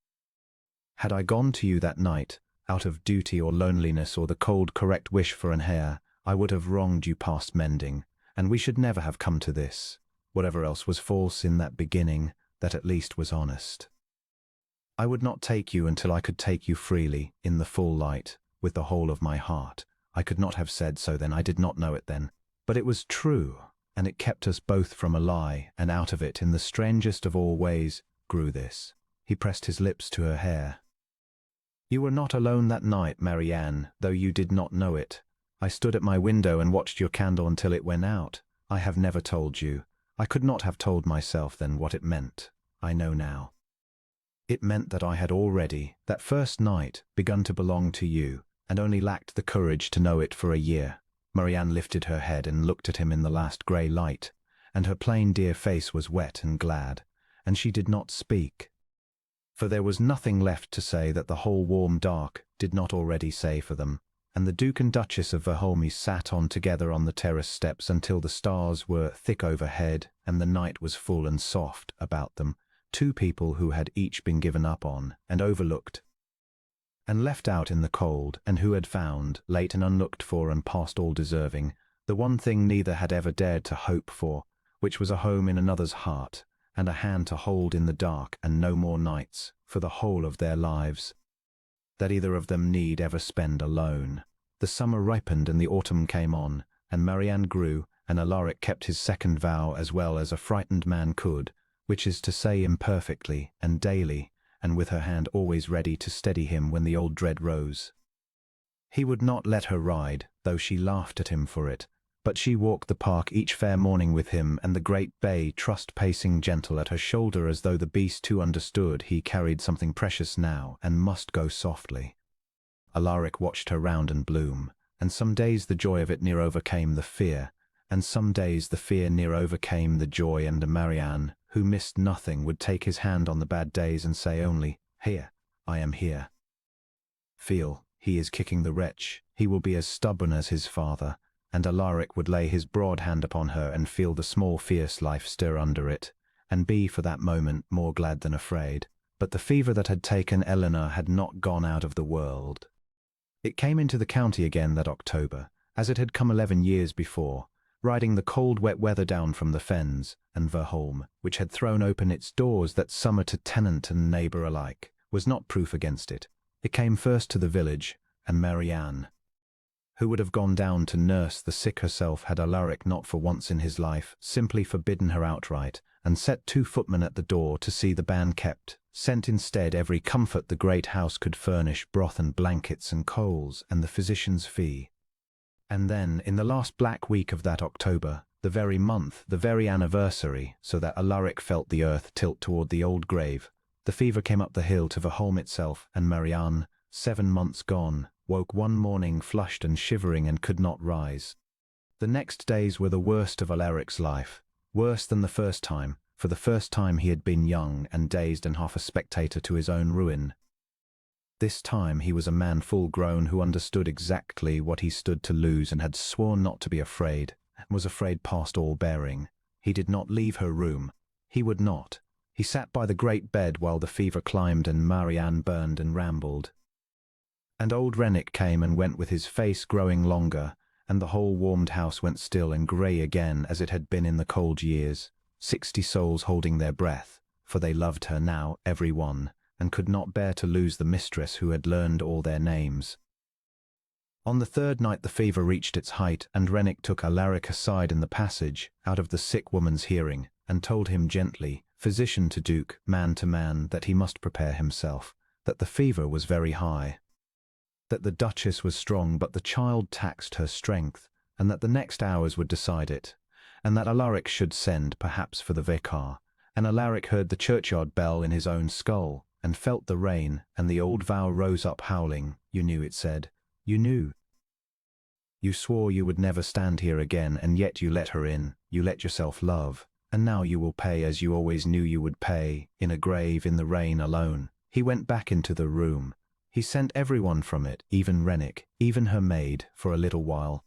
Had I gone to you that night, out of duty or loneliness or the cold correct wish for an heir, I would have wronged you past mending, and we should never have come to this. Whatever else was false in that beginning, that at least was honest. I would not take you until I could take you freely, in the full light, with the whole of my heart. I could not have said so then, I did not know it then. But it was true, and it kept us both from a lie, and out of it, in the strangest of all ways, grew this." He pressed his lips to her hair. "You were not alone that night, Marianne, though you did not know it. I stood at my window and watched your candle until it went out. I have never told you. I could not have told myself then what it meant. I know now. It meant that I had already, that first night, begun to belong to you, and only lacked the courage to know it for a year." Marianne lifted her head and looked at him in the last grey light, and her plain dear face was wet and glad, and she did not speak. For there was nothing left to say that the whole warm dark did not already say for them, and the Duke and Duchess of Verholme sat on together on the terrace steps until the stars were thick overhead and the night was full and soft about them, two people who had each been given up on and overlooked and left out in the cold, and who had found, late and unlooked for and past all deserving, the one thing neither had ever dared to hope for, which was a home in another's heart, and a hand to hold in the dark and no more nights, for the whole of their lives, that either of them need ever spend alone. The summer ripened and the autumn came on, and Marianne grew, and Alaric kept his second vow as well as a frightened man could, which is to say imperfectly and daily, and with her hand always ready to steady him when the old dread rose. He would not let her ride, though she laughed at him for it, but she walked the park each fair morning with him, and the great bay trust pacing gentle at her shoulder, as though the beast too understood he carried something precious now and must go softly. Alaric watched her round and bloom, and some days the joy of it near overcame the fear, and some days the fear near overcame the joy, and Marianne, who missed nothing, would take his hand on the bad days and say only, "Here, I am here. Feel, he is kicking the wretch, he will be as stubborn as his father," and Alaric would lay his broad hand upon her and feel the small fierce life stir under it, and be for that moment more glad than afraid. But the fever that had taken Eleanor had not gone out of the world. It came into the county again that October, as it had come 11 years before, riding the cold wet weather down from the fens, and Verholme, which had thrown open its doors that summer to tenant and neighbour alike, was not proof against it. It came first to the village, and Marianne, who would have gone down to nurse the sick herself had Alaric not for once in his life simply forbidden her outright, and set 2 footmen at the door to see the ban kept, sent instead every comfort the great house could furnish, broth and blankets and coals and the physician's fee. And then, in the last black week of that October, the very month, the very anniversary, so that Alaric felt the earth tilt toward the old grave, the fever came up the hill to Verholme itself, and Marianne, 7 months gone, woke one morning flushed and shivering and could not rise. The next days were the worst of Alaric's life, worse than the first time. For the first time he had been young and dazed and half a spectator to his own ruin. This time he was a man full grown who understood exactly what he stood to lose and had sworn not to be afraid, and was afraid past all bearing. He did not leave her room. He would not. He sat by the great bed while the fever climbed and Marianne burned and rambled. And old Rennick came and went with his face growing longer, and the whole warmed house went still and grey again as it had been in the cold years. 60 souls holding their breath, for they loved her now, every one, and could not bear to lose the mistress who had learned all their names. On the 3rd night the fever reached its height, and Rennick took Alaric aside in the passage, out of the sick woman's hearing, and told him gently, physician to duke, man to man, that he must prepare himself, that the fever was very high, that the Duchess was strong, but the child taxed her strength, and that the next hours would decide it, and that Alaric should send, perhaps, for the vicar. And Alaric heard the churchyard bell in his own skull, and felt the rain, and the old vow rose up howling. You knew, it said. You knew. You swore you would never stand here again, and yet you let her in. You let yourself love. And now you will pay as you always knew you would pay, in a grave, in the rain, alone. He went back into the room. He sent everyone from it, even Rennick, even her maid, for a little while.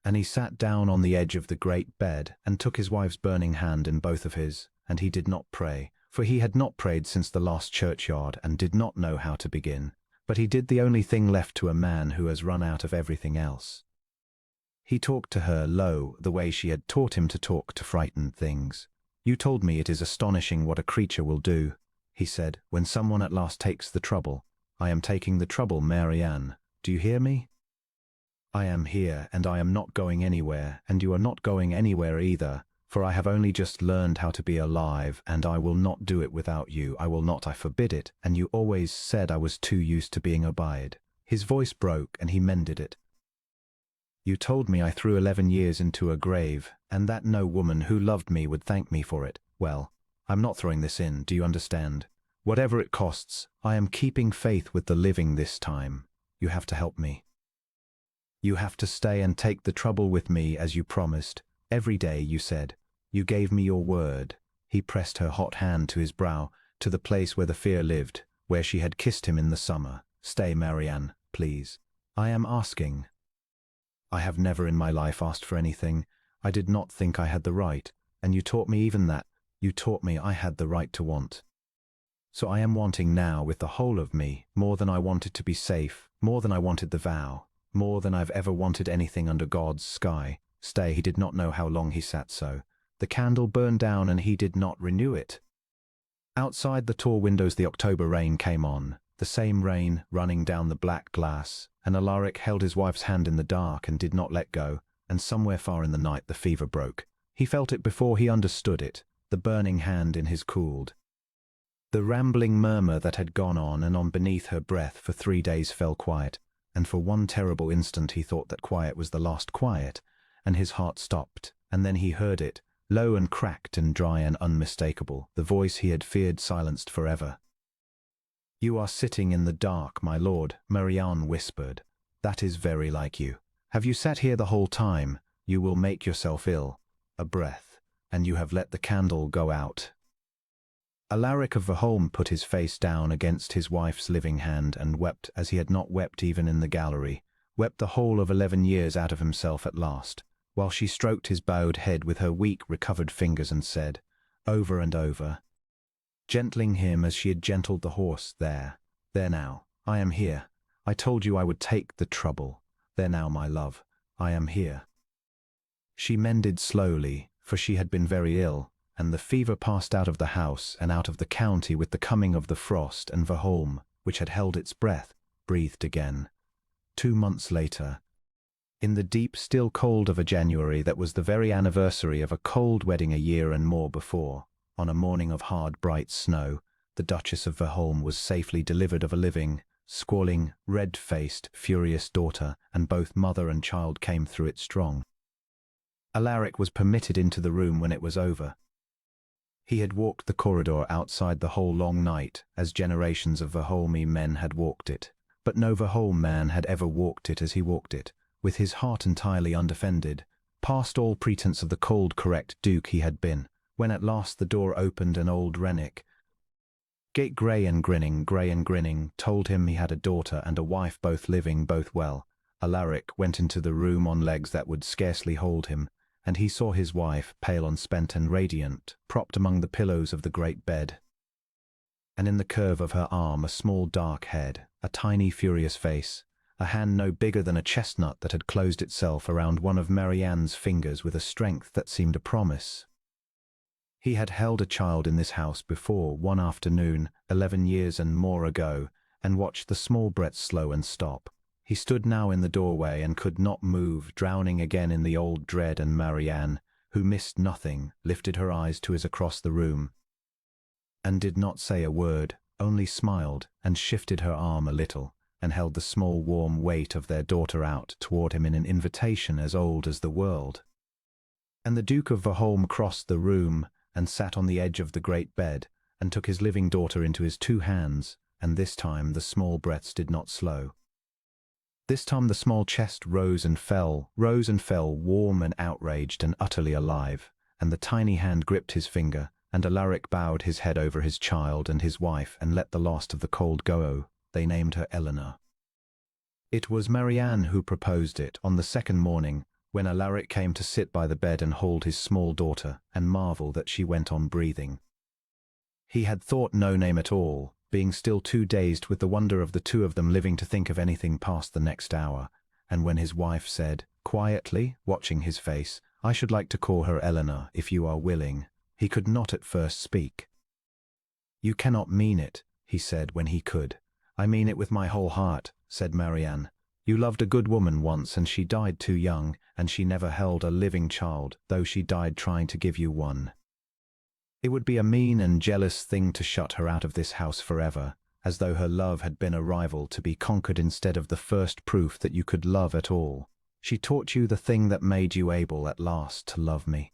And he sat down on the edge of the great bed, and took his wife's burning hand in both of his, and he did not pray, for he had not prayed since the last churchyard, and did not know how to begin. But he did the only thing left to a man who has run out of everything else. He talked to her low, the way she had taught him to talk to frightened things. You told me it is astonishing what a creature will do, he said, when someone at last takes the trouble. I am taking the trouble, Marianne. Do you hear me? I am here, and I am not going anywhere, and you are not going anywhere either, for I have only just learned how to be alive, and I will not do it without you. I will not, I forbid it, and you always said I was too used to being obeyed. His voice broke, and he mended it. You told me I threw 11 years into a grave, and that no woman who loved me would thank me for it. Well, I'm not throwing this in, do you understand? Whatever it costs, I am keeping faith with the living this time. You have to help me. You have to stay and take the trouble with me as you promised. Every day, you said. You gave me your word. He pressed her hot hand to his brow, to the place where the fear lived, where she had kissed him in the summer. Stay, Marianne, please. I am asking. I have never in my life asked for anything. I did not think I had the right, and you taught me even that. You taught me I had the right to want. So I am wanting now with the whole of me, more than I wanted to be safe, more than I wanted the vow, more than I've ever wanted anything under God's sky. Stay, he did not know how long he sat so. The candle burned down and he did not renew it. Outside the tall windows the October rain came on, the same rain running down the black glass, and Alaric held his wife's hand in the dark and did not let go. and somewhere far in the night the fever broke. He felt it before he understood it, the burning hand in his cooled. The rambling murmur that had gone on and on beneath her breath for 3 days fell quiet, and for one terrible instant he thought that quiet was the last quiet, and his heart stopped, and then he heard it, low and cracked and dry and unmistakable, the voice he had feared silenced forever. "You are sitting in the dark, my lord," Marianne whispered. "That is very like you. Have you sat here the whole time? You will make yourself ill. A breath, and you have let the candle go out." Alaric of Verholme put his face down against his wife's living hand and wept as he had not wept even in the gallery, wept the whole of 11 years out of himself at last, while she stroked his bowed head with her weak, recovered fingers and said, over and over, gentling him as she had gentled the horse, there now, I am here. I told you I would take the trouble. There now, my love, I am here. She mended slowly, for she had been very ill, and the fever passed out of the house and out of the county with the coming of the frost, and Verholme, which had held its breath, breathed again. 2 months later, in the deep, still cold of a January that was the very anniversary of a cold wedding a year and more before, on a morning of hard, bright snow, the Duchess of Verholme was safely delivered of a living, squalling, red-faced, furious daughter, and both mother and child came through it strong. Alaric was permitted into the room when it was over. He had walked the corridor outside the whole long night, as generations of Verholme men had walked it, but no Verholme man had ever walked it as he walked it, with his heart entirely undefended, past all pretense of the cold, correct duke he had been, when at last the door opened and old Rennick, grey and grinning, told him he had a daughter and a wife both living, both well. Alaric went into the room on legs that would scarcely hold him, and he saw his wife, pale and spent and radiant, propped among the pillows of the great bed. And in the curve of her arm a small dark head, a tiny furious face, a hand no bigger than a chestnut that had closed itself around one of Marianne's fingers with a strength that seemed a promise. He had held a child in this house before, one afternoon, 11 years and more ago, and watched the small breath slow and stop. He stood now in the doorway and could not move, drowning again in the old dread, and Marianne, who missed nothing, lifted her eyes to his across the room, and did not say a word, only smiled and shifted her arm a little, and held the small warm weight of their daughter out toward him in an invitation as old as the world. And the Duke of Verholme crossed the room and sat on the edge of the great bed, and took his living daughter into his 2 hands, and this time the small breaths did not slow. This time the small chest rose and fell, warm and outraged and utterly alive, and the tiny hand gripped his finger, and Alaric bowed his head over his child and his wife and let the last of the cold go. They named her Eleanor. It was Marianne who proposed it on the 2nd morning, when Alaric came to sit by the bed and hold his small daughter, and marvel that she went on breathing. He had thought no name at all, being still too dazed with the wonder of the 2 of them living to think of anything past the next hour, and when his wife said, quietly, watching his face, "I should like to call her Eleanor, if you are willing," he could not at first speak. "You cannot mean it," he said when he could. "I mean it with my whole heart," said Marianne. "You loved a good woman once, and she died too young, and she never held a living child, though she died trying to give you one. It would be a mean and jealous thing to shut her out of this house forever, as though her love had been a rival to be conquered instead of the first proof that you could love at all. She taught you the thing that made you able at last to love me.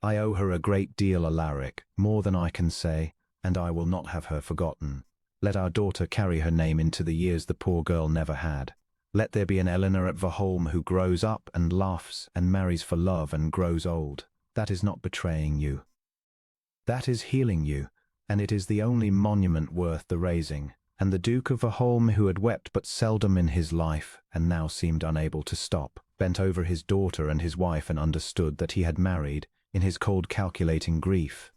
I owe her a great deal, Alaric, more than I can say, and I will not have her forgotten. Let our daughter carry her name into the years the poor girl never had. Let there be an Eleanor at Verholme who grows up and laughs and marries for love and grows old. That is not betraying you. That is healing you, and it is the only monument worth the raising." And the Duke of Verholme, who had wept but seldom in his life, and now seemed unable to stop, bent over his daughter and his wife and understood that he had married, in his cold calculating grief,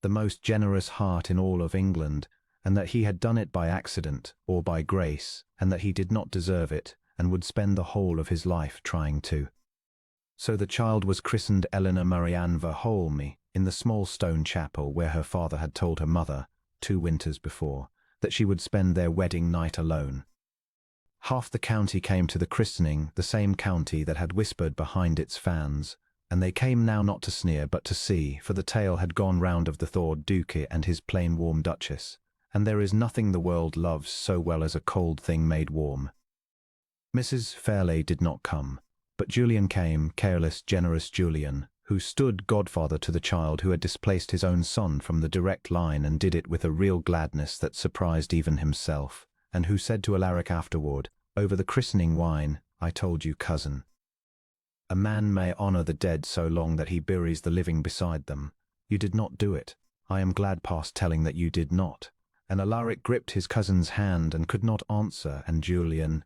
the most generous heart in all of England, and that he had done it by accident or by grace, and that he did not deserve it, and would spend the whole of his life trying to. So the child was christened Eleanor Marianne Verholme, in the small stone chapel where her father had told her mother, 2 winters before, that she would spend their wedding night alone. Half the county came to the christening, the same county that had whispered behind its fans, and they came now not to sneer but to see, for the tale had gone round of the thawed Duke and his plain warm Duchess, and there is nothing the world loves so well as a cold thing made warm. Mrs. Fairley did not come, but Julian came, careless, generous Julian, who stood godfather to the child who had displaced his own son from the direct line and did it with a real gladness that surprised even himself, and who said to Alaric afterward, over the christening wine, "I told you, cousin. A man may honour the dead so long that he buries the living beside them. You did not do it. I am glad past telling that you did not." And Alaric gripped his cousin's hand and could not answer, and Julian,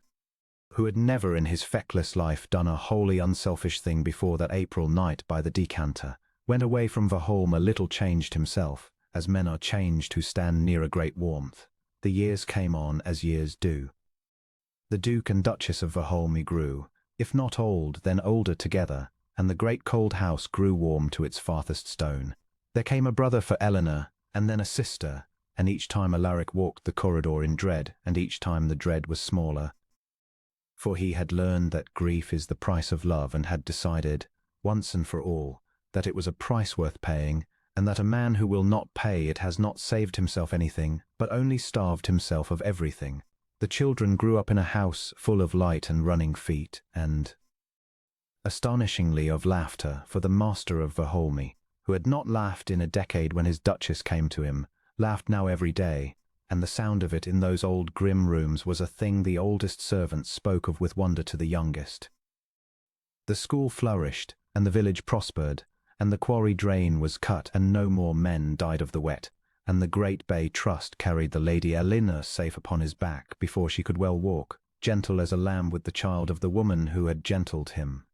who had never in his feckless life done a wholly unselfish thing before that April night by the decanter, went away from Verholme a little changed himself, as men are changed who stand near a great warmth. The years came on as years do. The Duke and Duchess of Verholme grew, if not old, then older together, and the great cold house grew warm to its farthest stone. There came a brother for Eleanor, and then a sister, and each time Alaric walked the corridor in dread, and each time the dread was smaller. For he had learned that grief is the price of love and had decided, once and for all, that it was a price worth paying, and that a man who will not pay it has not saved himself anything, but only starved himself of everything. The children grew up in a house full of light and running feet, and astonishingly of laughter, for the master of Verholme, who had not laughed in a decade when his Duchess came to him, laughed now every day, and the sound of it in those old grim rooms was a thing the oldest servants spoke of with wonder to the youngest. The school flourished, and the village prospered, and the quarry drain was cut, and no more men died of the wet, and the great bay trust carried the Lady Eleanor safe upon his back before she could well walk, gentle as a lamb with the child of the woman who had gentled him.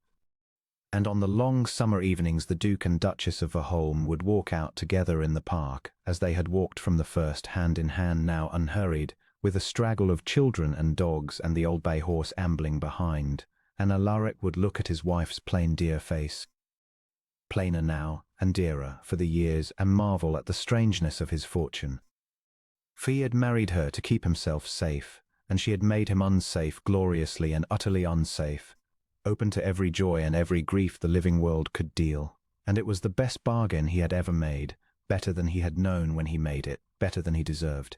And on the long summer evenings the Duke and Duchess of Verholme would walk out together in the park, as they had walked from the first, hand in hand now unhurried, with a straggle of children and dogs and the old bay horse ambling behind, and Alaric would look at his wife's plain dear face, plainer now and dearer for the years, and marvel at the strangeness of his fortune. For he had married her to keep himself safe, and she had made him unsafe, gloriously and utterly unsafe, open to every joy and every grief the living world could deal, and it was the best bargain he had ever made, better than he had known when he made it, better than he deserved.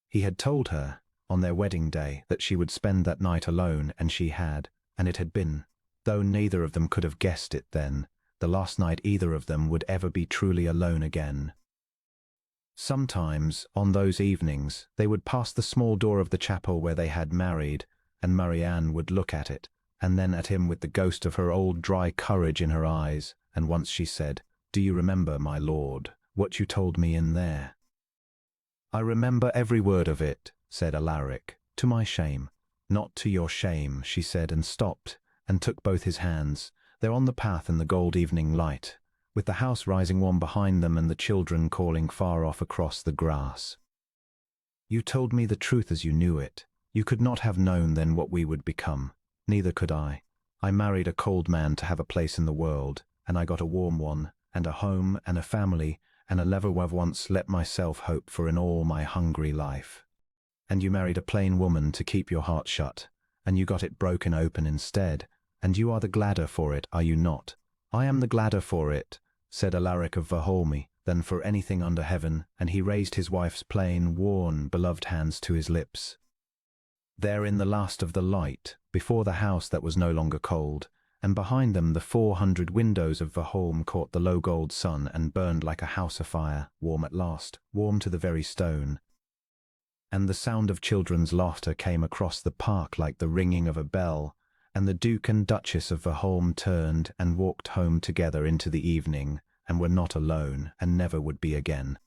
He had told her, on their wedding day, that she would spend that night alone, and she had, and it had been, though neither of them could have guessed it then, the last night either of them would ever be truly alone again. Sometimes, on those evenings, they would pass the small door of the chapel where they had married, and Marianne would look at it, and then at him with the ghost of her old dry courage in her eyes, and once she said, "Do you remember, my lord, what you told me in there?" "I remember every word of it," said Alaric, "to my shame." "Not to your shame," she said, and stopped, and took both his hands. They're on the path in the gold evening light, with the house rising warm behind them and the children calling far off across the grass. "You told me the truth as you knew it. You could not have known then what we would become. Neither could I. I married a cold man to have a place in the world, and I got a warm one, and a home, and a family, and a level I've once let myself hope for in all my hungry life. And you married a plain woman to keep your heart shut, and you got it broken open instead, and you are the gladder for it, are you not?" "I am the gladder for it," said Alaric of Verholme, "than for anything under heaven," and he raised his wife's plain, worn, beloved hands to his lips. There in the last of the light, before the house that was no longer cold, and behind them the 400 windows of Verholme caught the low gold sun and burned like a house afire, warm at last, warm to the very stone. And the sound of children's laughter came across the park like the ringing of a bell, and the Duke and Duchess of Verholme turned and walked home together into the evening, and were not alone, and never would be again.